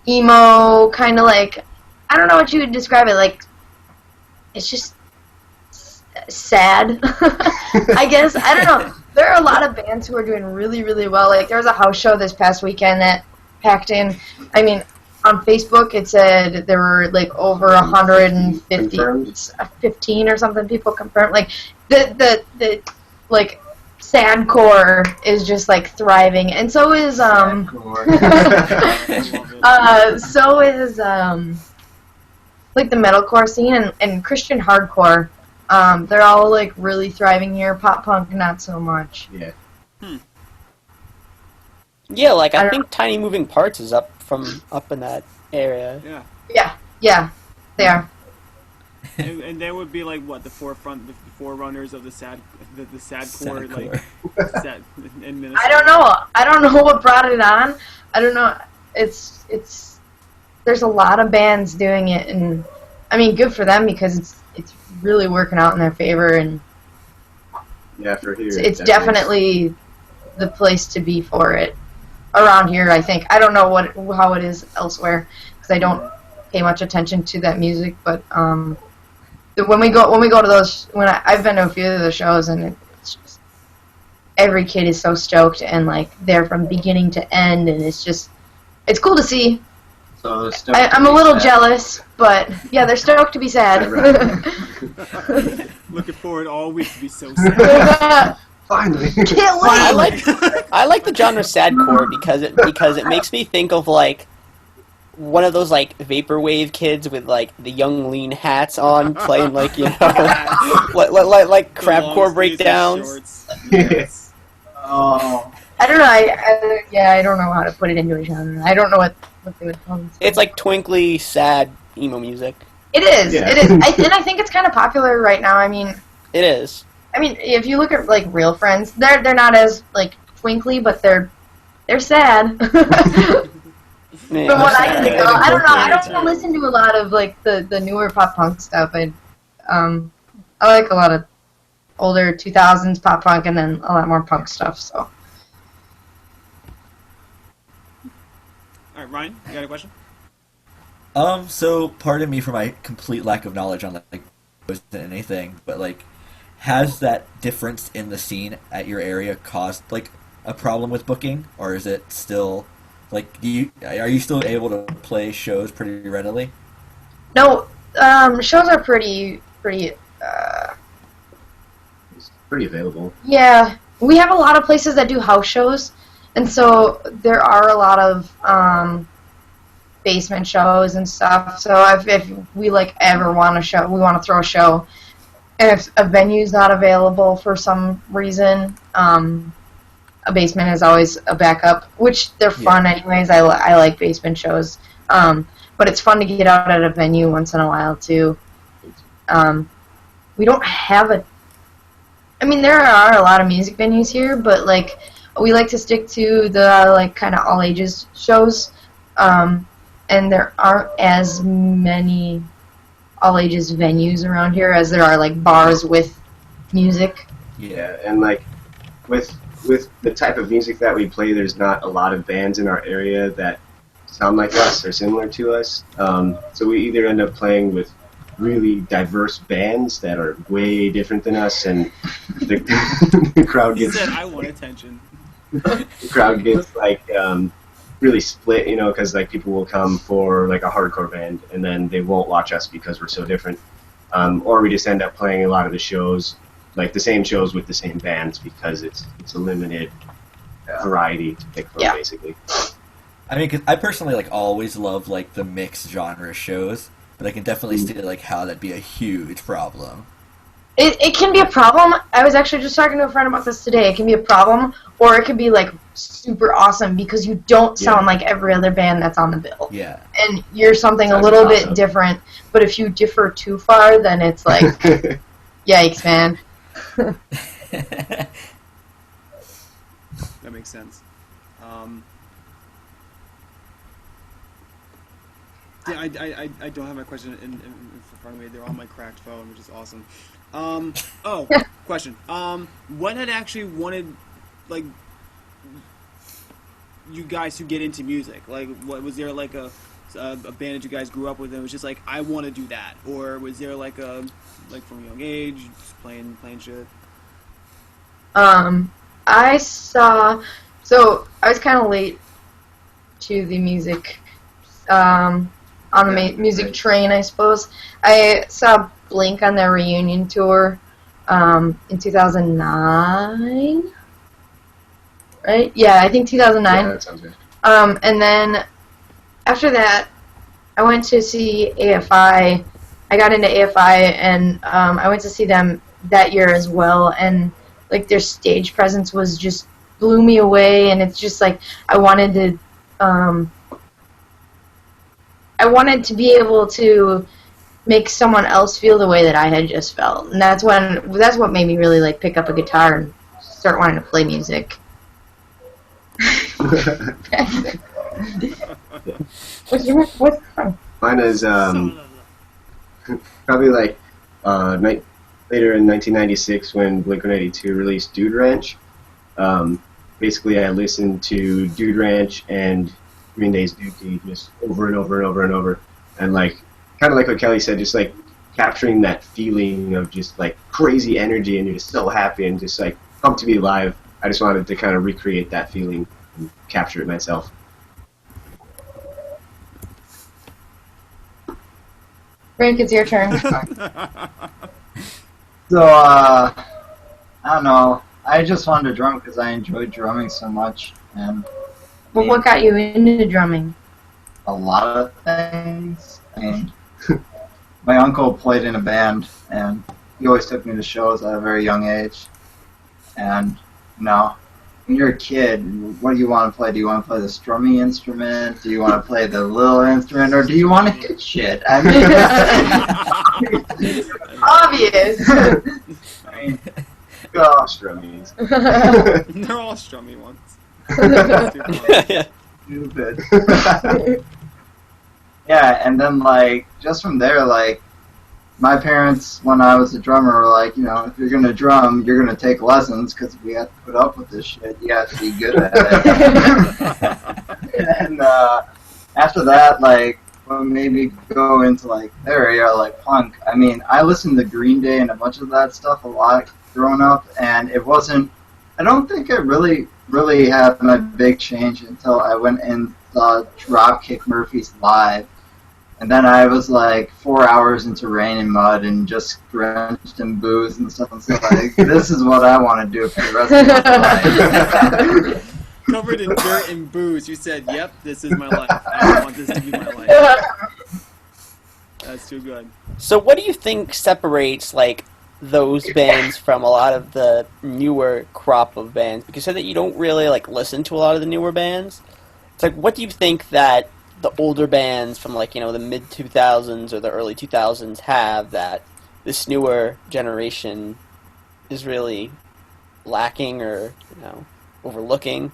emo kind of like, I don't know what you would describe it, like, it's just sad, I guess. I don't know. There are a lot of bands who are doing really, really well. Like, there was a house show this past weekend that packed in, I mean, on Facebook it said there were, like, over 150, Confirmed? 15 or something people confirmed. Like, the like, sadcore is just, like, thriving. And so is, so is, like, the metalcore scene and Christian hardcore. They're all, like, really thriving here. Pop punk, not so much. Yeah. yeah, like I I don't- think Tiny Moving Parts is up in that area. Yeah. Yeah, they are. And they would be like what the forerunners of the sadcore like Sadcore. sad in Minnesota. I don't know. I don't know what brought it on. I don't know. It's there's a lot of bands doing it, and I mean, good for them because it's really working out in their favor, and Yeah, for here. it's definitely the place to be for it around here. I think I don't know how it is elsewhere because I don't pay much attention to that music, but when we go to those, I've been to a few of the shows, and it's just every kid is so stoked, and like they're from beginning to end, and it's cool to see. So I'm a little jealous, but yeah, they're stoked to be sad. Looking forward all week to be so sad. Finally. Can't I wait. I like the genre sadcore because it makes me think of like one of those like vaporwave kids with like the young lean hats on playing like, you know, like The crapcore long sleeves and breakdowns. shorts. Yes. Oh. I don't know. I don't know how to put it into a genre. I don't know what they would call it. It's like twinkly, sad emo music. It is. Yeah. It is. And I think it's kind of popular right now. I mean, It is. if you look at like Real Friends, they're not as like twinkly, but they're sad. Yeah. From what I can Yeah, tell, I don't know. I don't incorporated. listen to a lot of like the newer pop punk stuff. I like a lot of older 2000s pop punk and then a lot more punk stuff. So All right, Ryan, you got a question? So pardon me for my complete lack of knowledge on like anything, but like, has that difference in the scene at your area caused like a problem with booking, or is it still like are you still able to play shows pretty readily? no, shows are pretty. It's pretty available. Yeah, we have a lot of places that do house shows, and so there are a lot of basement shows and stuff. So if we like ever want a show, we want to throw a show, and if a venue's not available for some reason, a basement is always a backup, which they're fun anyways. I like basement shows, but it's fun to get out at a venue once in a while too. We don't have I mean, there are a lot of music venues here, but like we like to stick to the like kind of all ages shows, and there aren't as many all ages venues around here as there are like bars with music. Yeah, and like with the type of music that we play, there's not a lot of bands in our area that sound like us or similar to us. So we either end up playing with really diverse bands that are way different than us, and the crowd He gets said, "I want attention." the crowd gets like really split, you know, because like people will come for like a hardcore band and then they won't watch us because we're so different, or we just end up playing a lot of the shows, like the same shows with the same bands because it's a limited variety to pick from, Yeah. basically. I mean, 'cause I personally like always love like the mixed genre shows, but I can definitely see like how that'd be a huge problem. It can be a problem. I was actually just talking to a friend about this today. It can be a problem, or it can be like super awesome because you don't sound like every other band that's on the bill. Yeah. And you're something a Sounds little awesome. bit different. But if you differ too far, then it's like, yikes, man. That makes sense. Yeah, I don't have my question in front of me. They're on my cracked phone, which is awesome. Oh, question. What had actually wanted, like, you guys to get into music? Like, what was there like a band that you guys grew up with and it was just like, I want to do that? Or was there like from a young age, just playing shit? I saw, so I was kind of late to the music, on the music train, I suppose. I saw Blink on their reunion tour, in 2009, right? Yeah, I think 2009. Yeah, that sounds good. And then after that, I went to see AFI. I got into AFI, and I went to see them that year as well. And like their stage presence was just blew me away. And it's just like I wanted to be able to make someone else feel the way that I had just felt. And that's what made me really like pick up a guitar and start wanting to play music. What's wrong? Mine is probably like later in 1996 when Blink-182 released Dude Ranch. Basically, I listened to Dude Ranch and Green Day's Dookie just over and over and over and over, and like kind of like what Kelly said, just like capturing that feeling of just like crazy energy, and you're just so happy and just like pumped to be alive. I just wanted to kind of recreate that feeling and capture it myself. Frank, it's your turn. So, I don't know. I just wanted to drum because I enjoyed drumming so much, and But what got you into drumming? a lot of things. And my uncle played in a band, and he always took me to shows at a very young age. And you know, when you're a kid, what do you want to play? Do you want to play the strumming instrument? Do you want to play the little instrument, or do you want to hit shit? I mean, Obvious. I mean, Oh, strummies. They're all strummy ones. stupid. Yeah, and then like just from there, like my parents, when I was a drummer, were like, you know, if you're gonna drum, you're gonna take lessons because we have to put up with this shit. You have to be good at it. And after that, like, what made me go into like their area, like punk. I mean, I listened to Green Day and a bunch of that stuff a lot growing up, and it wasn't. I don't think it really had a big change until I went and saw Dropkick Murphys live. And then I was like 4 hours into Rain and Mud and just drenched in booze and stuff. And so like, this is what I want to do for the rest of my life. Covered in dirt and booze, you said, yep, this is my life. I want this to be my life. That's too good. So what do you think separates, like, those bands from a lot of the newer crop of bands? Because you said that you don't really, like, listen to a lot of the newer bands. It's like, what do you think that the older bands from, like, you know, the mid-2000s or the early 2000s have that this newer generation is really lacking or, you know, overlooking?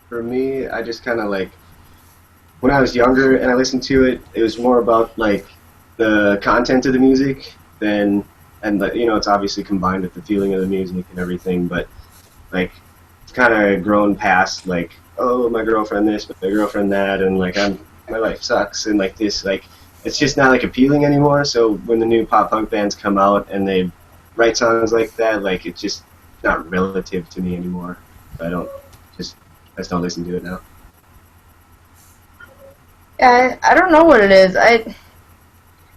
For me, I just kind of like, when I was younger and I listened to it, it was more about like the content of the music than, and you know, it's obviously combined with the feeling of the music and everything, but like it's kind of grown past like, oh, my girlfriend this, my girlfriend that, and like my life sucks, and like this, like it's just not like appealing anymore. So when the new pop punk bands come out and they write songs like that, like it's just not relative to me anymore. So I just don't listen to it now. Yeah, I don't know what it is.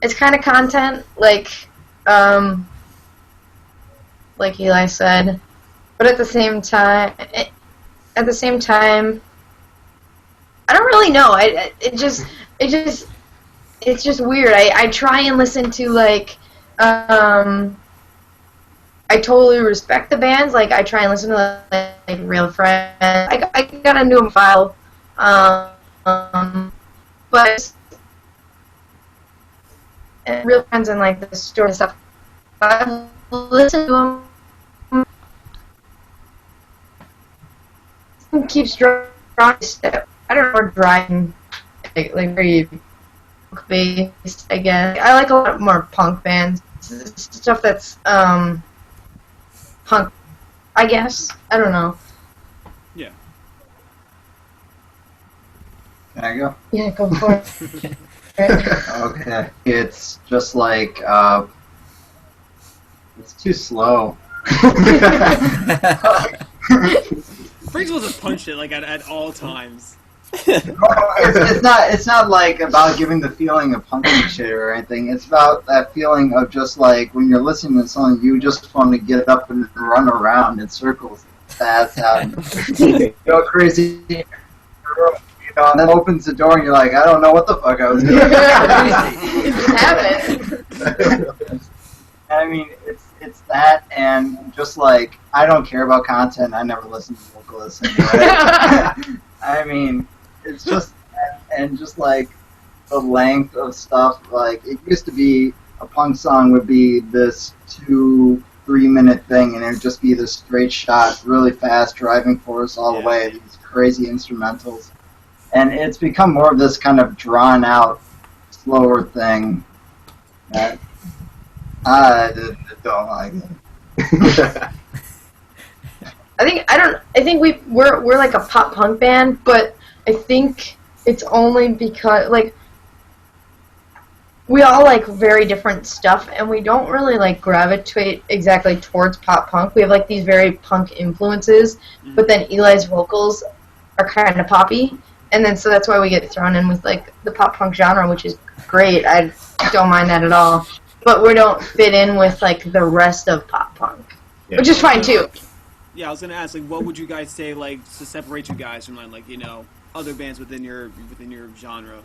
It's kind of content, like Eli said, but at the same time, I don't really know. It's just weird. I try and listen to like I totally respect the bands. Like I try and listen to like Real Friends. I got a new file, but and Real Friends and like the story and stuff. I listen to them. Keeps drawing step. I don't know, or driving, like very punk based, I guess. I like a lot more punk bands. Stuff that's punk, I guess. I don't know. Yeah. Can I go? Yeah, go for it. Okay. It's just like, it's too slow. Frank's supposed to punch it like at all times. It's not like about giving the feeling of punking shit or anything. It's about that feeling of just like when you're listening to something, you just want to get up and run around in circles, fast out, and go crazy. You know, and then opens the door and you're like, I don't know what the fuck I was doing. I mean, it's that, and just like I don't care about content. I never listen to vocalists anyway. I mean, it's just and just like the length of stuff. Like it used to be, a punk song would be this 2-3 minute thing, and it would just be this straight shot, really fast driving force all the way. These crazy instrumentals, and it's become more of this kind of drawn out, slower thing that I don't like it. I think we're like a pop punk band, but I think it's only because like we all like very different stuff, and we don't really like gravitate exactly towards pop punk. We have like these very punk influences, but then Eli's vocals are kind of poppy, and then so that's why we get thrown in with like the pop punk genre, which is great. I don't mind that at all, but we don't fit in with like the rest of pop punk, which is fine too. Yeah, I was gonna ask, like, what would you guys say, like, to separate you guys from, like, you know, other bands within your genre,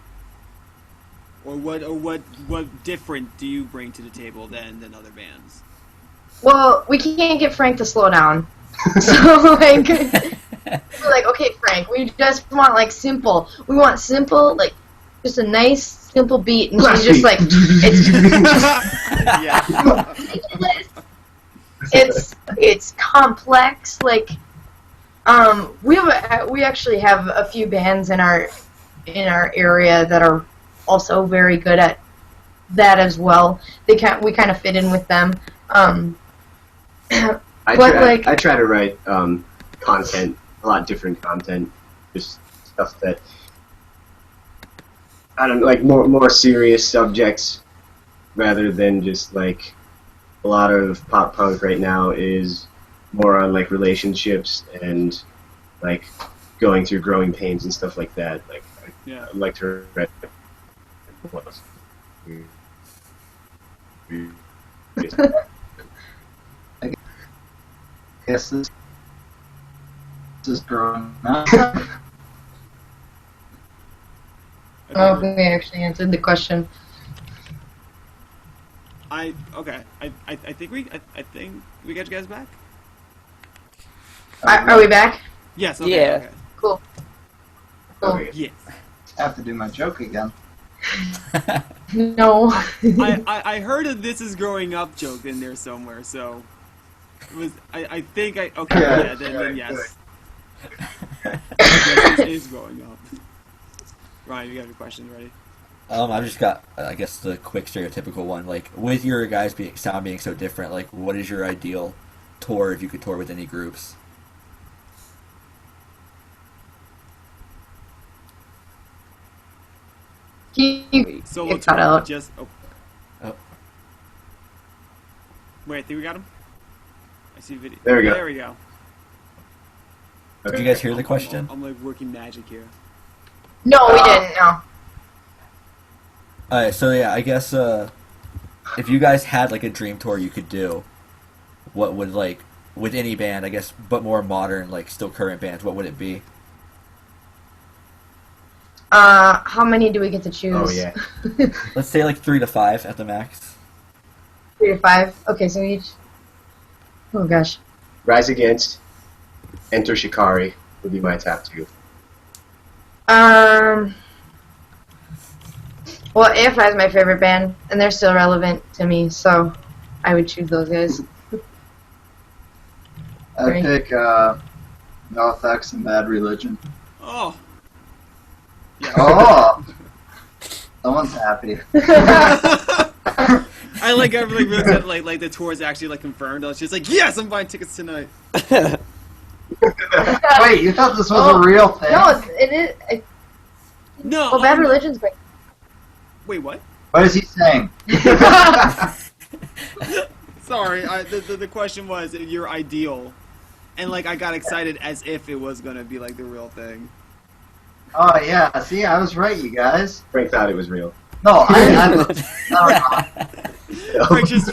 or what different do you bring to the table than other bands? Well, we can't get Frank to slow down, so like, we're like, okay, Frank, we just want like simple. We want simple, like, just a nice simple beat, and he's just like, it's it's complex. Like, we actually have a few bands in our area that are also very good at that as well. We kind of fit in with them. I try to write content, a lot of different content, just stuff that I don't know, like more serious subjects rather than just like. A lot of pop punk right now is more on like relationships and like going through growing pains and stuff like that. Like I'd like to write. I guess this is growing up. Oh, we actually answered the question. I think we got you guys back. Are we back? Yes. Okay, Yeah. Okay. Cool. Yes. I have to do my joke again. No. I heard a "This Is Growing Up" joke in there somewhere, so it was. I think I okay. Yeah. Then yes. Yes, it is growing up. Ryan, you got your question ready? I've just got, I guess, the quick stereotypical one. Like, with your guys sound being so different, like, what is your ideal tour if you could tour with any groups? Solo Get cut out. Just wait, I think we got him. I see video. There we go. There we go. Did you guys hear the question? I'm like working magic here. No, we didn't. No. Alright, so yeah, I guess if you guys had like a dream tour you could do, what would, like, with any band, I guess, but more modern, like still current bands, what would it be? How many do we get to choose? Oh yeah. Let's say like 3 to 5 at the max. 3 to 5. Okay, so each. Oh gosh. Rise Against, Enter Shikari would be my top 2. Well, AFI is my favorite band, and they're still relevant to me, so I would choose those guys. I pick No Effects and Bad Religion. Oh. Yeah. Oh! Someone's happy. I like everything really that like the tour is actually like confirmed. I was just like, yes, I'm buying tickets tonight. Wait, you thought this was a real thing? No, it is. No. Well, Bad Religion's great. Wait, what? What is he saying? Sorry, the question was your ideal, and like I got excited as if it was gonna be like the real thing. Oh yeah, see, I was right, you guys. Frank thought it was real. No, no.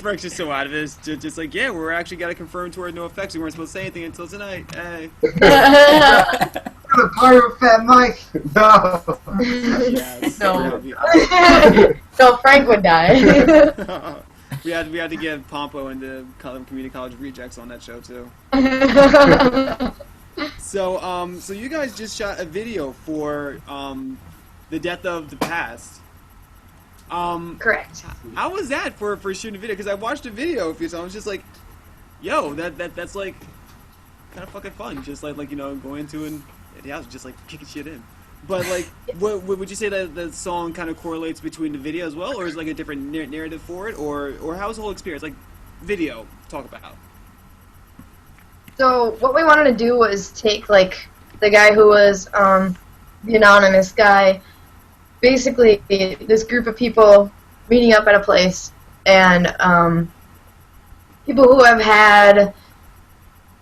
Frank's just so out of it. It's just like, yeah, we're actually got a confirmed tour with No Effects. We weren't supposed to say anything until tonight. Hey. The pirate Fat Mike. No. Yes. No. So Frank would die. we had to get Pompo and the community college rejects on that show too. So you guys just shot a video for the Death of the Past. Correct. How was that for shooting a video? Because I watched a video a few times. I was just like, yo, that's like kind of fucking fun. Just like going into and yeah, I was just like kicking shit in. But like, what would you say that the song kind of correlates between the video as well, or is it like a different narrative for it, or how's the whole experience? Like, video, talk about. So what we wanted to do was take like the guy who was the anonymous guy, basically this group of people meeting up at a place, and people who have had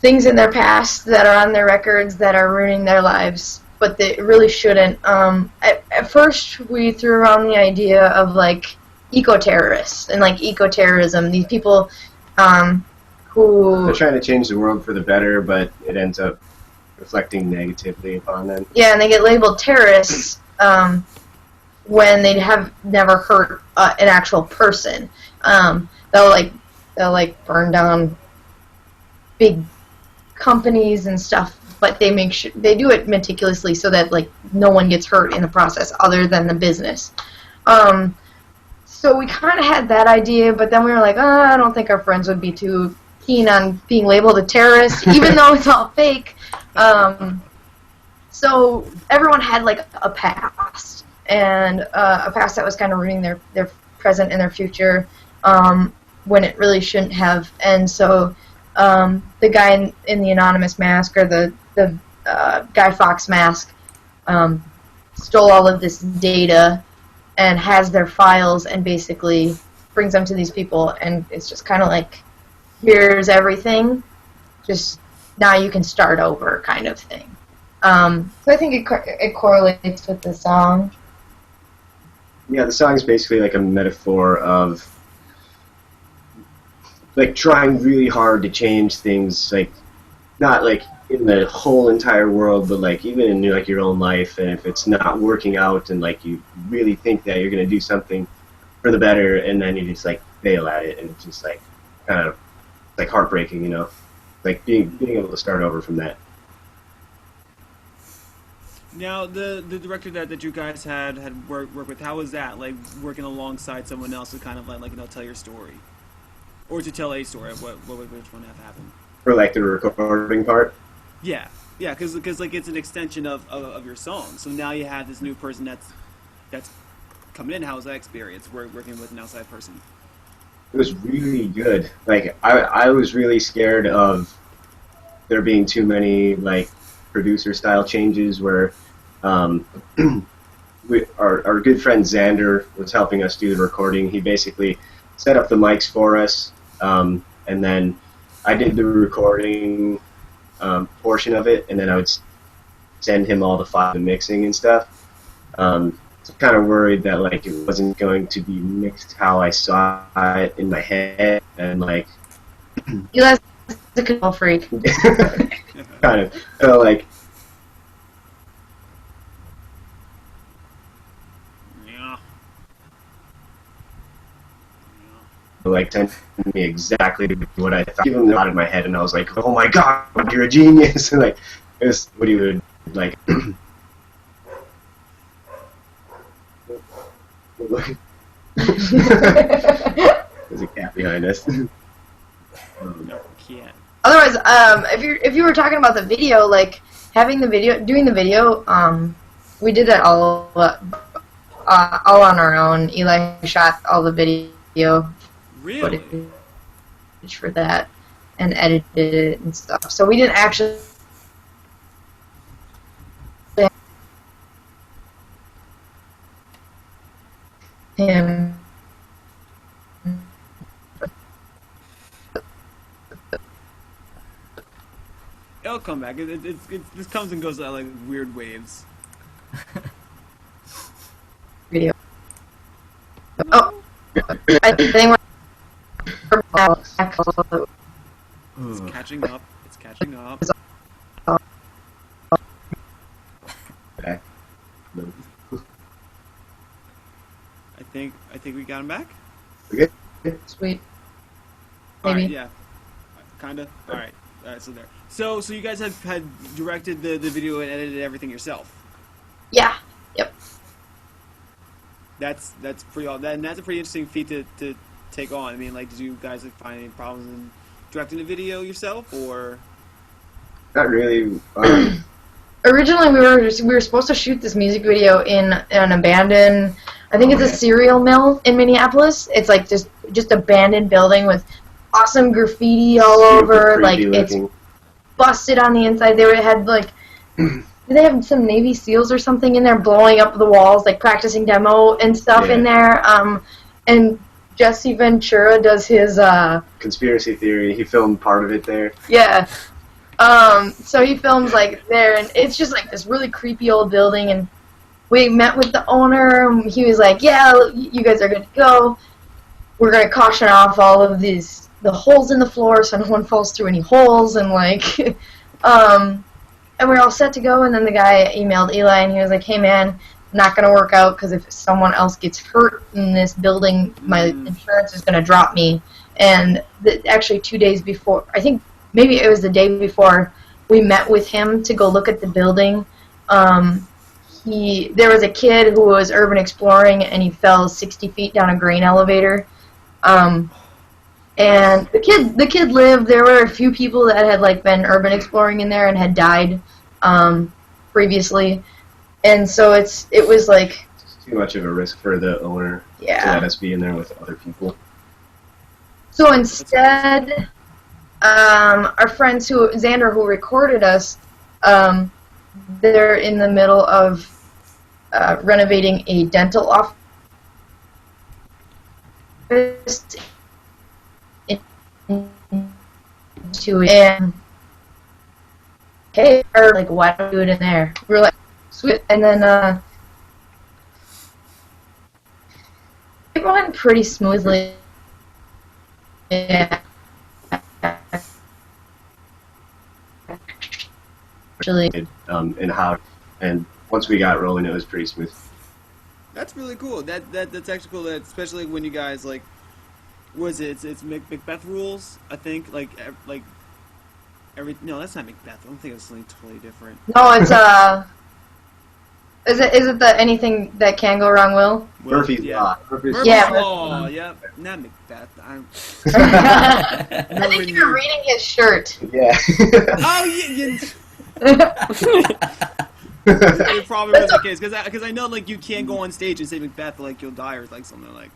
things in their past that are on their records that are ruining their lives, but they really shouldn't. At first we threw around the idea of like eco-terrorists and like eco-terrorism. These people who... They're trying to change the world for the better, but it ends up reflecting negatively upon them. Yeah, and they get labeled terrorists when they have never hurt an actual person. They'll burn down big companies and stuff, but they make sure they do it meticulously so that like no one gets hurt in the process other than the business. So we kind of had that idea, but then we were like, I don't think our friends would be too keen on being labeled a terrorist, even though it's all fake. So everyone had like a past, and a past that was kind of ruining their present and their future when it really shouldn't have. And so the guy in the anonymous mask, or the Guy Fawkes mask, stole all of this data and has their files and basically brings them to these people, and it's just kind of like, here's everything, just now you can start over kind of thing. So I think it correlates with the song. Yeah, the song is basically like a metaphor of like trying really hard to change things, like not like in the whole entire world, but like even in like your own life. And if it's not working out, and like you really think that you're gonna do something for the better, and then you just like fail at it, and it's just like kind of like heartbreaking, like being able to start over from that. Now, the director that you guys had worked with, how was that? Like working alongside someone else to kind of like tell your story, or to tell a story? Which one have happened? For like the recording part. Yeah, because like it's an extension of your song. So now you have this new person that's coming in. How was that experience working with an outside person? It was really good. Like I was really scared of there being too many like producer style changes where our good friend Xander was helping us do the recording. He basically set up the mics for us, and then I did the recording portion of it, and then I would send him all the file and mixing and stuff. So kind of worried that like it wasn't going to be mixed how I saw it in my head, and like You guys are a control freak. kind of so like like telling me exactly what I thought, even out of my head, and I was like, oh my god, you're a genius. And like it was what he would like. There's a cat behind us. No, can't. Otherwise, if you were talking about the video, like having the video, doing the video, we did it all on our own. Eli shot all the video Really? footage for that and edited it and stuff. So we didn't actually. Him. It'll come back. It this comes and goes like weird waves. Video. Oh, I think It's catching up. It's catching up. Okay. I think we got him back. Okay. Sweet. All Maybe. right, yeah. Kinda. All right. So there. So you guys had directed the video and edited everything yourself. Yeah. Yep. That's pretty all. That's a pretty interesting feat to take on. I mean, like, did you guys find any problems in directing the video yourself, or? Not really. Originally, we were supposed to shoot this music video in an abandoned. I think it's a cereal mill in Minneapolis. It's like just abandoned building with awesome graffiti all over. Like looking. it's busted on the inside. Had like. Did they have some Navy SEALs or something in there blowing up the walls, like practicing demo and stuff in there? And Jesse Ventura does his conspiracy theory. He filmed part of it there. Yeah. So he films like there, and it's just like this really creepy old building. And we met with the owner, and he was like, "Yeah, you guys are good to go. We're gonna caution off all of the holes in the floor, so no one falls through any holes." And like, and we're all set to go. And then the guy emailed Eli, and he was like, "Hey man, not gonna work out because if someone else gets hurt in this building, my insurance is gonna drop me." And actually 2 days before, I think. Maybe it was the day before we met with him to go look at the building. There was a kid who was urban exploring, and he fell 60 feet down a grain elevator. And the kid lived. There were a few people that had like been urban exploring in there and had died previously, and so it was like too much of a risk for the owner to let us be in there with other people. So instead. Our friends Xander, who recorded us, they're in the middle of renovating a dental office into and hey, like, why don't we do it in there? We were like, sweet, and then it went pretty smoothly. Yeah. Actually, and once we got rolling, it was pretty smooth. That's really cool. That's actually cool. That especially when you guys like, was it? It's Macbeth rules. I think like every. No, that's not Macbeth. I'm thinking of something totally different. No, it's Is it the anything that can go wrong will? Murphy's Law. Murphy's Yeah. Law. Yep. Not Macbeth. I think you were reading his shirt. Yeah. Oh, it probably was the case because I know like you can't go on stage and say Macbeth like you'll die or like something like.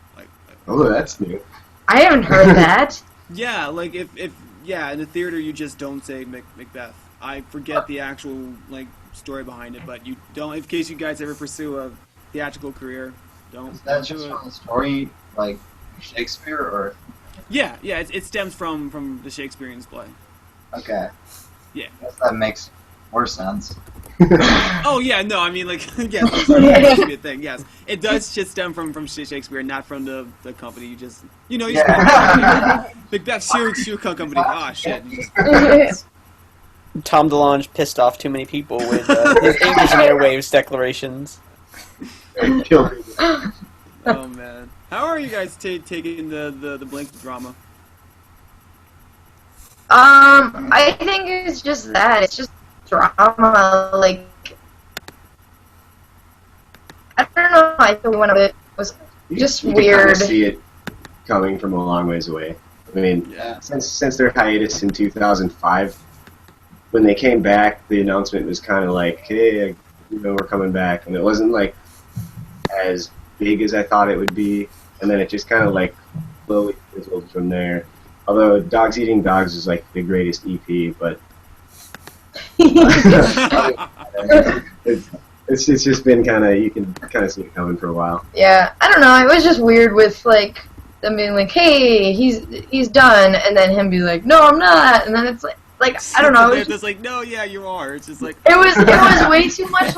Oh, that's new. I haven't heard that. Yeah, like if in the theater you just don't say Macbeth. I forget the actual like story behind it, but you don't. In case you guys ever pursue a theatrical career, don't. Is that just from the story, like Shakespeare, or? Yeah, it stems from the Shakespearean play. Okay. Yeah. I guess that makes more sense. Oh yeah, no, I mean like yes, that should be a thing. Yes, it does just stem from Shakespeare, not from the company. You just Macbeth shoe company. Ah, shit. Tom DeLonge pissed off too many people with his English and Airwaves declarations. Oh man, how are you guys taking the Blink drama? I think it's just that. It's just drama. Like, I don't know. I think one of it was just you weird. Can see it coming from a long ways away. I mean, Yeah. since their hiatus in 2005, when they came back, the announcement was kind of like, hey, we're coming back, and it wasn't like as big as I thought it would be, and then it just kind of like slowly fizzled from there. Although Dogs Eating Dogs is like the greatest EP, but it's just been kind of, you can kind of see it coming for a while. Yeah, I don't know. It was just weird with like them being like, "Hey, he's done," and then him be like, "No, I'm not," and then it's like I don't know. It's just like, no, yeah, you are. It's just like It was way too much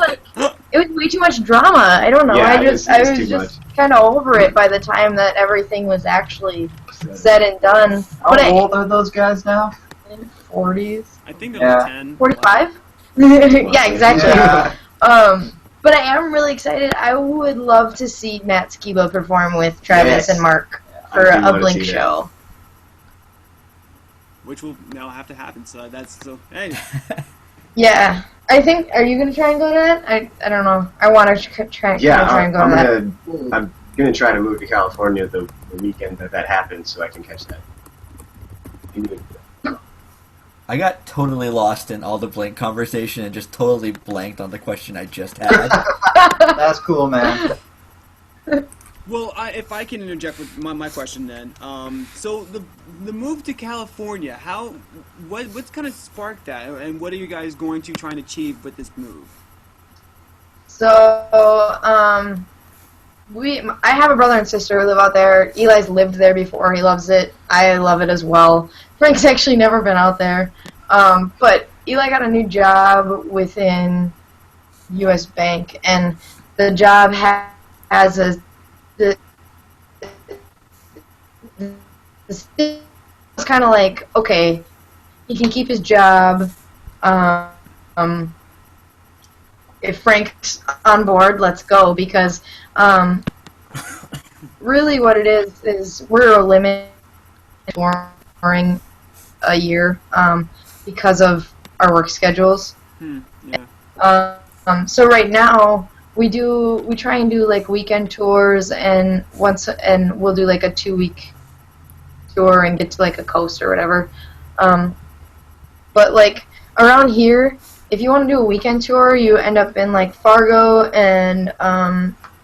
it was way too much drama. I don't know. Yeah, I was too just kind of over it by the time that everything was actually said and done. How old are those guys now? 40s. I think they're Yeah. 10. 45? Yeah, exactly. Yeah. But I am really excited. I would love to see Matt Skiba perform with Travis Yes. and Mark I for do a wanna Blink see that. show. Which will now have to happen. So that's so. Hey, Yeah. I think, are you going to try and go to that? I don't know. I want to try and go to that. I'm gonna try to move to California the weekend that happens, so I can catch that. I got totally lost in all the Blink conversation and just totally blanked on the question I just had. That's cool, man. well, if I can interject with my question then. So the move to California, what's kind of sparked that, and what are you guys going to try and achieve with this move? So, I have a brother and sister who live out there. Eli's lived there before. He loves it. I love it as well. Frank's actually never been out there. But Eli got a new job within U.S. Bank, and the job has it's kind of like, okay, he can keep his job. If Frank's on board, let's go, because really what it is we're a limit touring a year because of our work schedules. Yeah. So right now we try and do like weekend tours, and we'll do like a 2-week tour and get to like a coast or whatever. But like around here, if you want to do a weekend tour, you end up in like Fargo and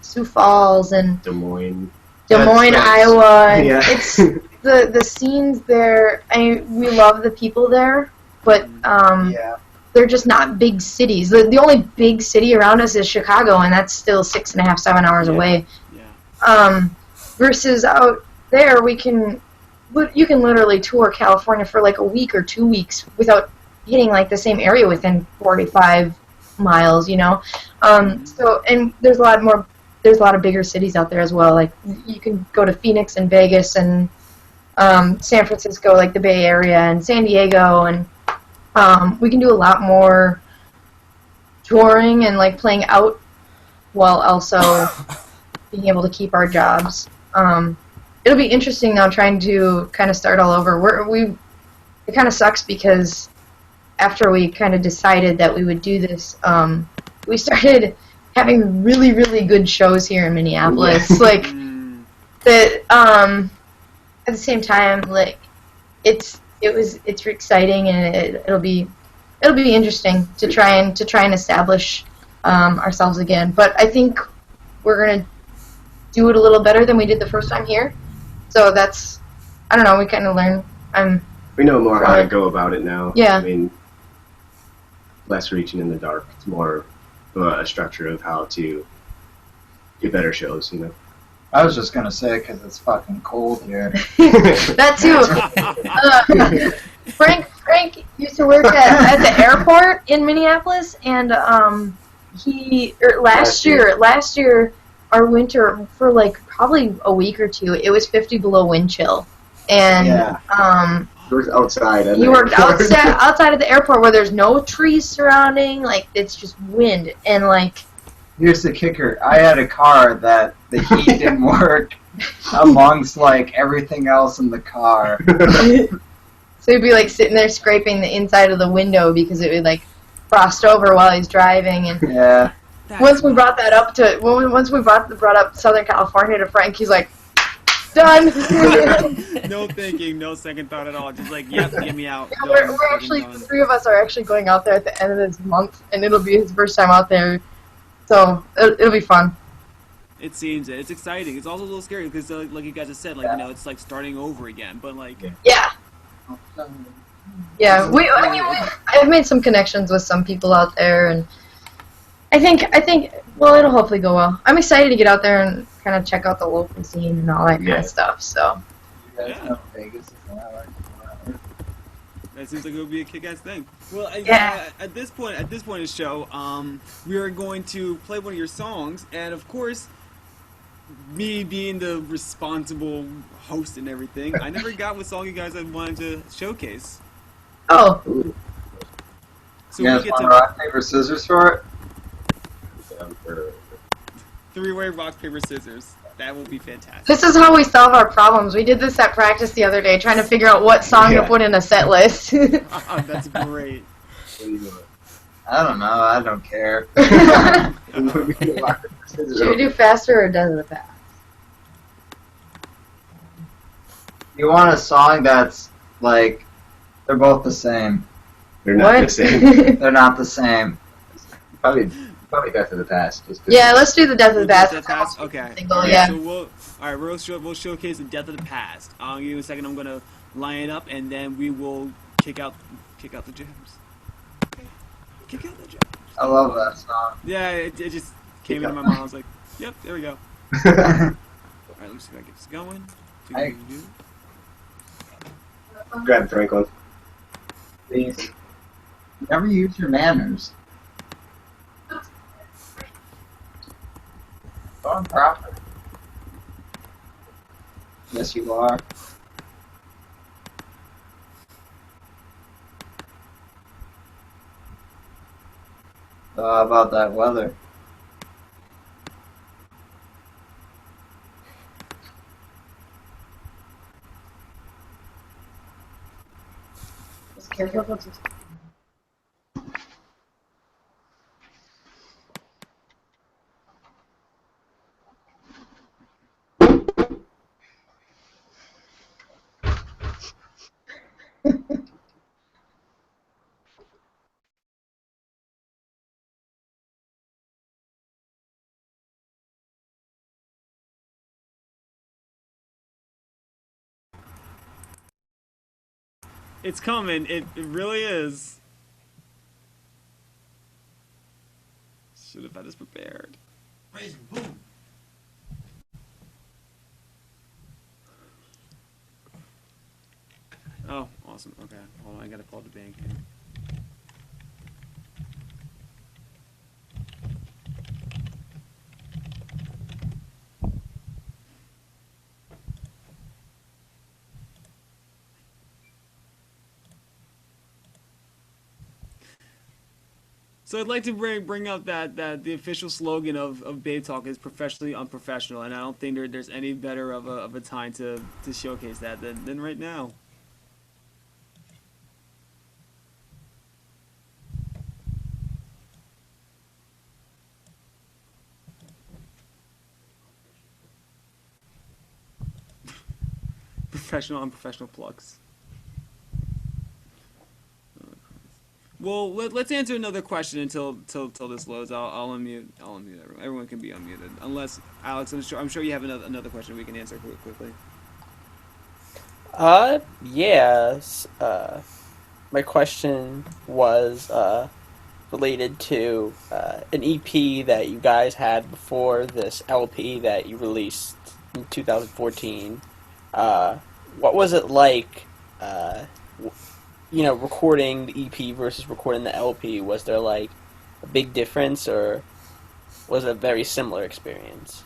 Sioux Falls and Des Moines, Moines, Iowa. And Yeah. It's the scenes there. We love the people there, but Yeah. they're just not big cities. The only big city around us is Chicago, and that's still 6.5, 7 hours away. Yeah. Versus out there, you can literally tour California for like a week or 2 weeks without hitting like the same area within 45 miles, you know. So, and there's a lot of bigger cities out there as well. Like you can go to Phoenix and Vegas and San Francisco, like the Bay Area, and San Diego, and we can do a lot more touring and like playing out while also being able to keep our jobs. It'll be interesting now trying to kind of start all over. It kind of sucks because after we kind of decided that we would do this, we started having really, really good shows here in Minneapolis. Like that. At the same time, like it's exciting, and it'll be interesting to try and establish ourselves again. But I think we're gonna do it a little better than we did the first time here. So that's, I don't know. We kind of learn. we know more how to go about it now. Yeah. I mean, less reaching in the dark. It's more a structure of how to get better shows, you know. I was just gonna say because it's fucking cold here. That too. Frank used to work at the airport in Minneapolis, and last year our winter for like probably a week or two, it was 50 below wind chill, and You worked outside. you worked outside of the airport where there's no trees surrounding, like it's just wind, and like. Here's the kicker. I had a car that the heat didn't work amongst like everything else in the car. So he'd be like sitting there scraping the inside of the window because it would like frost over while he's driving. And Yeah. once we brought up Southern California to Frank, he's like, Done. No thinking, no second thought at all. Just like, yep, get me out. Yeah, Done, we're fucking actually, done. the three of us are actually going out there at the end of this month, and it'll be his first time out there, so it'll be fun. It seems it. It's exciting. It's also a little scary because, like you guys have said, like, you know, it's like starting over again. But like, Yeah. Yeah, I've made some connections with some people out there, and I think, well, it'll hopefully go well. I'm excited to get out there and kind of check out the local scene and all that kind Yeah. of stuff, so. You guys Yeah. know Vegas is not like that seems like it would be a kick-ass thing. Well, Yeah. at this point of the show, we are going to play one of your songs, and of course, me being the responsible host and everything, I never got what song you guys had wanted to showcase. Oh, So you we guys get want to rock, paper, scissors for it? three-way rock, paper, scissors. That will be fantastic. this is how we solve our problems. We did this at practice the other day, trying to figure out what song to Yeah. put in a set list. That's great. What are you doing? I don't know. I don't care. Should we do faster or Death of the Past? You want a song that's like they're both the same. They're not the same. They're not the same. Probably Death of the Past. Just 'cause Yeah, let's do the Death of We'll the do Past. Death of the Past? Okay. Single, Alright, yeah. So we'll showcase the Death of the Past. I'll give you a second. I'm gonna line it up, and then we will kick out the jams. Kick out the jams. I love that song. Yeah, it just came into my mind. I was like, yep, there we go. All Past. right, let me see if I get this going. Hey. Grab Franklin. Please. Never use your manners. Go on proper. Yes, you are. So how about that weather? Just careful. It's coming. It really is. Should have had this prepared. Oh, awesome. Okay, hold on. I gotta call the bank. So I'd like to bring up that the official slogan of Babetalk is professionally unprofessional, and I don't think there's any better of a time to showcase that than right now. Professional unprofessional plugs. Well, let's answer another question until this loads. I'll unmute everyone. Everyone can be unmuted, unless Alex. I'm sure you have another question we can answer quickly. Yes. My question was related to an EP that you guys had before this LP that you released in 2014. What was it like? Recording the EP versus recording the LP, was there like a big difference, or was it a very similar experience?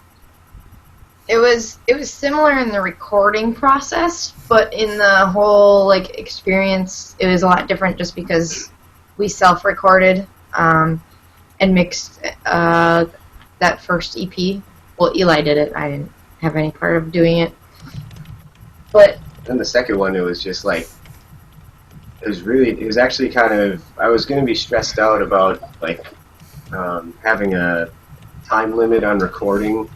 It was similar in the recording process, but in the whole experience, it was a lot different just because we self-recorded and mixed that first EP. Well, Eli did it. I didn't have any part of doing it. But Then the second one, it was just like, it was actually kind of, I was going to be stressed out about having a time limit on recording,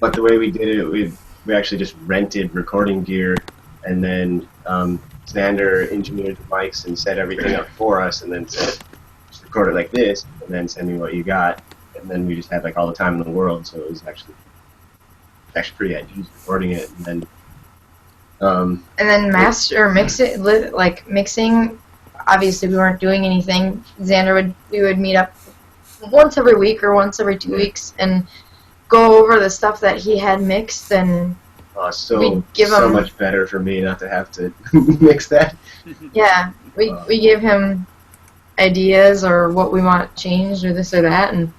but the way we did it, we actually just rented recording gear, and then Xander engineered the mics and set everything up for us, and then said, just record it like this, and then send me what you got. And then we just had like all the time in the world, so it was actually pretty easy recording it. And then mixing. Obviously, we weren't doing anything. We would meet up once every week or once every 2 weeks and go over the stuff that he had mixed, and so much better for me not to have to mix that. Yeah, we give him ideas or what we want changed or this or that, and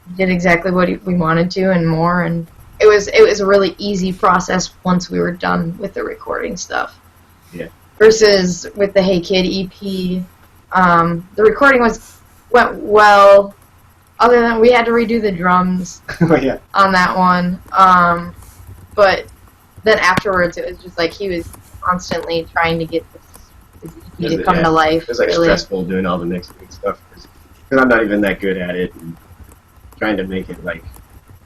he did exactly what we wanted to and more. And it was a really easy process once we were done with the recording stuff. Yeah. Versus with the Hey Kid EP, the recording went well. Other than we had to redo the drums on that one. But then afterwards, it was just like he was constantly trying to get this EP to come to life. It was like really stressful doing all the mixing and stuff because I'm not even that good at it. And trying to make it like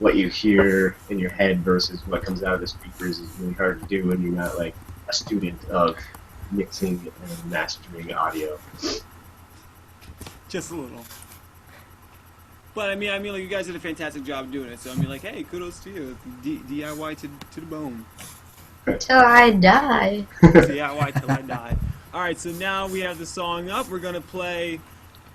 what you hear in your head versus what comes out of the speakers is really hard to do when you're not like a student of mixing and mastering audio. Just a little. But I mean, like you guys did a fantastic job doing it. So I mean, like, hey, kudos to you. DIY to the bone. Till I die. DIY till I die. All right, so now we have the song up. We're gonna play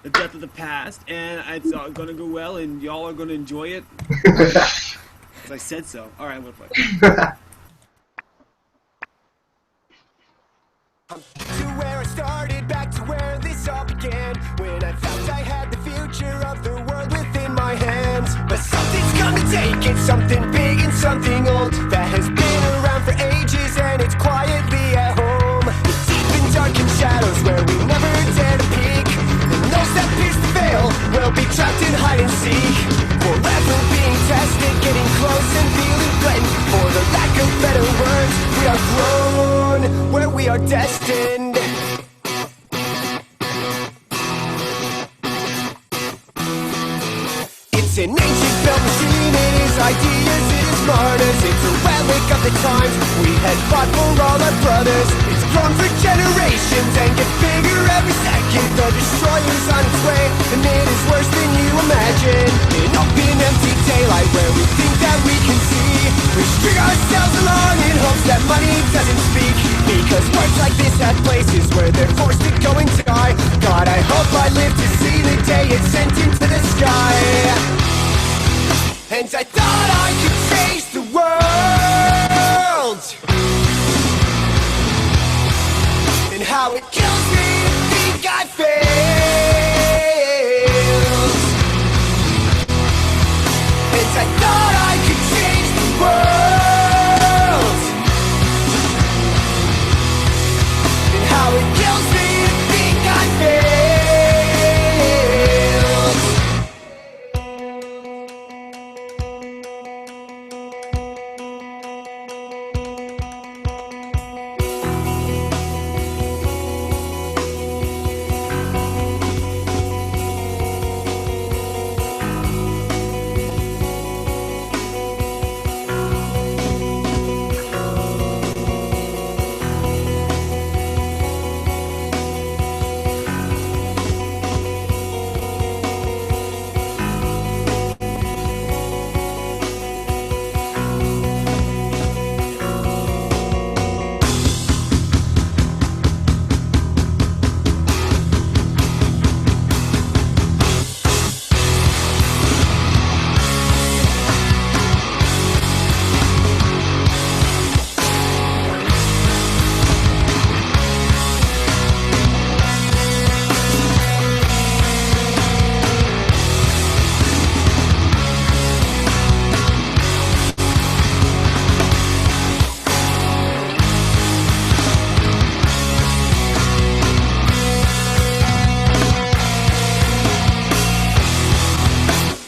"The Death of the Past," and it's gonna go well, and y'all are gonna enjoy it. Because I said so. All right, I'm gonna play. To where I started, back to where this all began, when I felt I had the future of the world within my hands. But something's come to take it, something big and something old, that has been around for ages and it's quietly at home. Deep in darkened shadows where we never dare to peek, and those that pierce the veil will be trapped in hide and seek, forever being tested, getting close and feeling threatened. For the lack of better words, we are grown where we are destined. It's an ancient built machine, it is ideas, it is martyrs. It's a relic of the times we had fought for all our brothers. It's grown for generations and gets bigger every second. The destroyer's on its way, and it is worse than you imagine. An open, empty daylight where we think that we can see. We string ourselves along in hopes that money doesn't speak, because words like this have places where they're forced to go and die. God, I hope I live to see the day it's sent into the sky. And I thought I could change the world, and how it kills me to think I failed. And I thought I could change the world, and how it kills me to think I failed.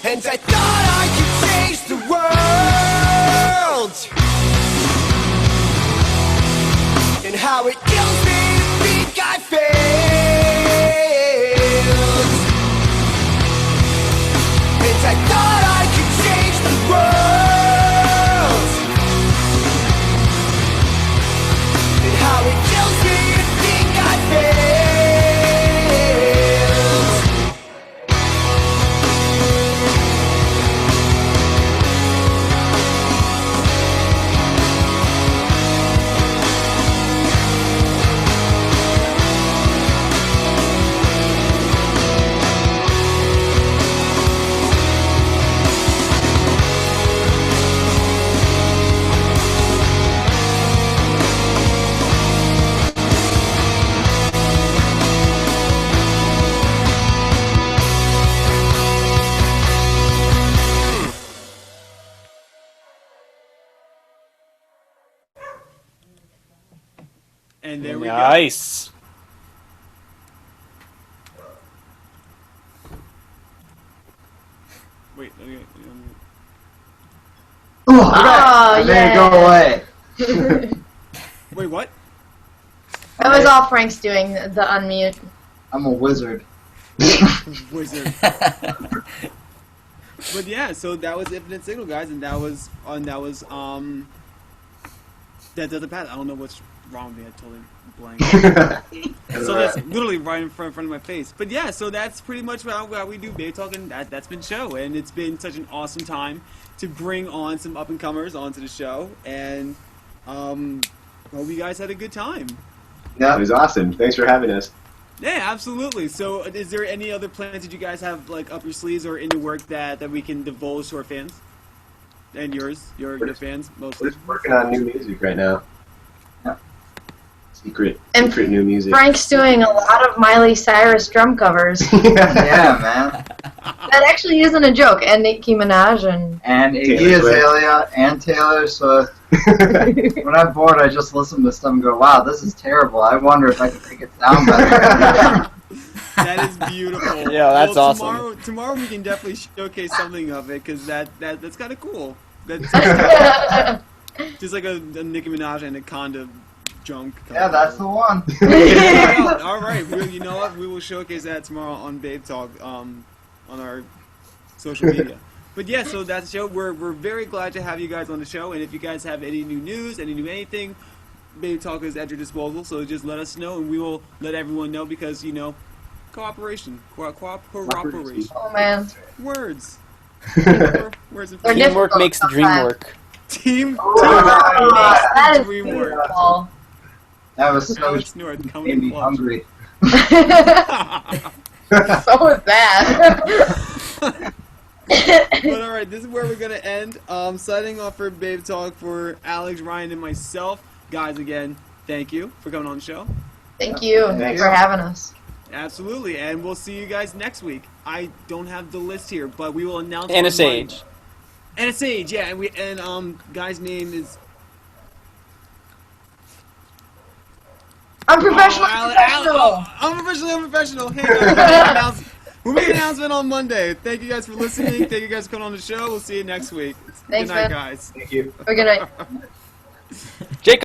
And I thought I could change the world, and how it kills me to think I failed. And I thought I could change the world, And there we go. Nice. Wait, Oh, Oh, yeah. Go away. wait, what? That was all Frank's doing, the unmute. I'm a wizard. Wizard. But yeah, so that was Infinite Signal, guys, and that was that doesn't pass. I don't know what's wrong with me. I totally blanked. So that's literally right in front of my face. But yeah, so that's pretty much how we do Babetalk, and that's been show. And it's been such an awesome time to bring on some up and comers onto the show, and hope you guys had a good time. Yeah, it was awesome. Thanks for having us. Yeah, absolutely. So, is there any other plans that you guys have like up your sleeves or in the work that we can divulge to our fans and your fans mostly? We're just working on new music right now. Yeah. Secret And new music. Frank's doing a lot of Miley Cyrus drum covers. Yeah, man. That actually isn't a joke. And Nicki Minaj and... And Iggy Taylor Swift. Azalea and Taylor Swift. When I'm bored, I just listen to stuff and go, wow, this is terrible. I wonder if I can make it sound better. That is beautiful. Yeah, that's awesome. Tomorrow we can definitely showcase something of it because that's kind of cool. That's just like a Nicki Minaj and a Conda junk. Yeah, that's the one. All right, you know what? We will showcase that tomorrow on Babetalk on our social media. But yeah, so that's the show. We're very glad to have you guys on the show, and if you guys have any new news, any new anything, Babetalk is at your disposal. So just let us know, and we will let everyone know because cooperation. Oh, man. Words. Words and They're Teamwork difficult makes the dream sometimes. work. Teamwork That makes is the dream work. beautiful. That was so Alex North coming made me in clutch. hungry. So is that. But alright, this is where we're gonna end. Signing off for Babetalk for Alex, Ryan, and myself. Guys, again, thank you for coming on the show. Thank you Thanks. for having us. Absolutely, and we'll see you guys next week. I don't have the list here, but we will announce And a on sage. Monday. And a sage, yeah, and guy's name is Unprofessional. Unprofessional. Hey, we'll make an announcement on Monday. Thank you guys for listening. Thank you guys for coming on the show. We'll see you next week. Thanks, Good night, man. guys. Thank you. We're gonna... Jacob.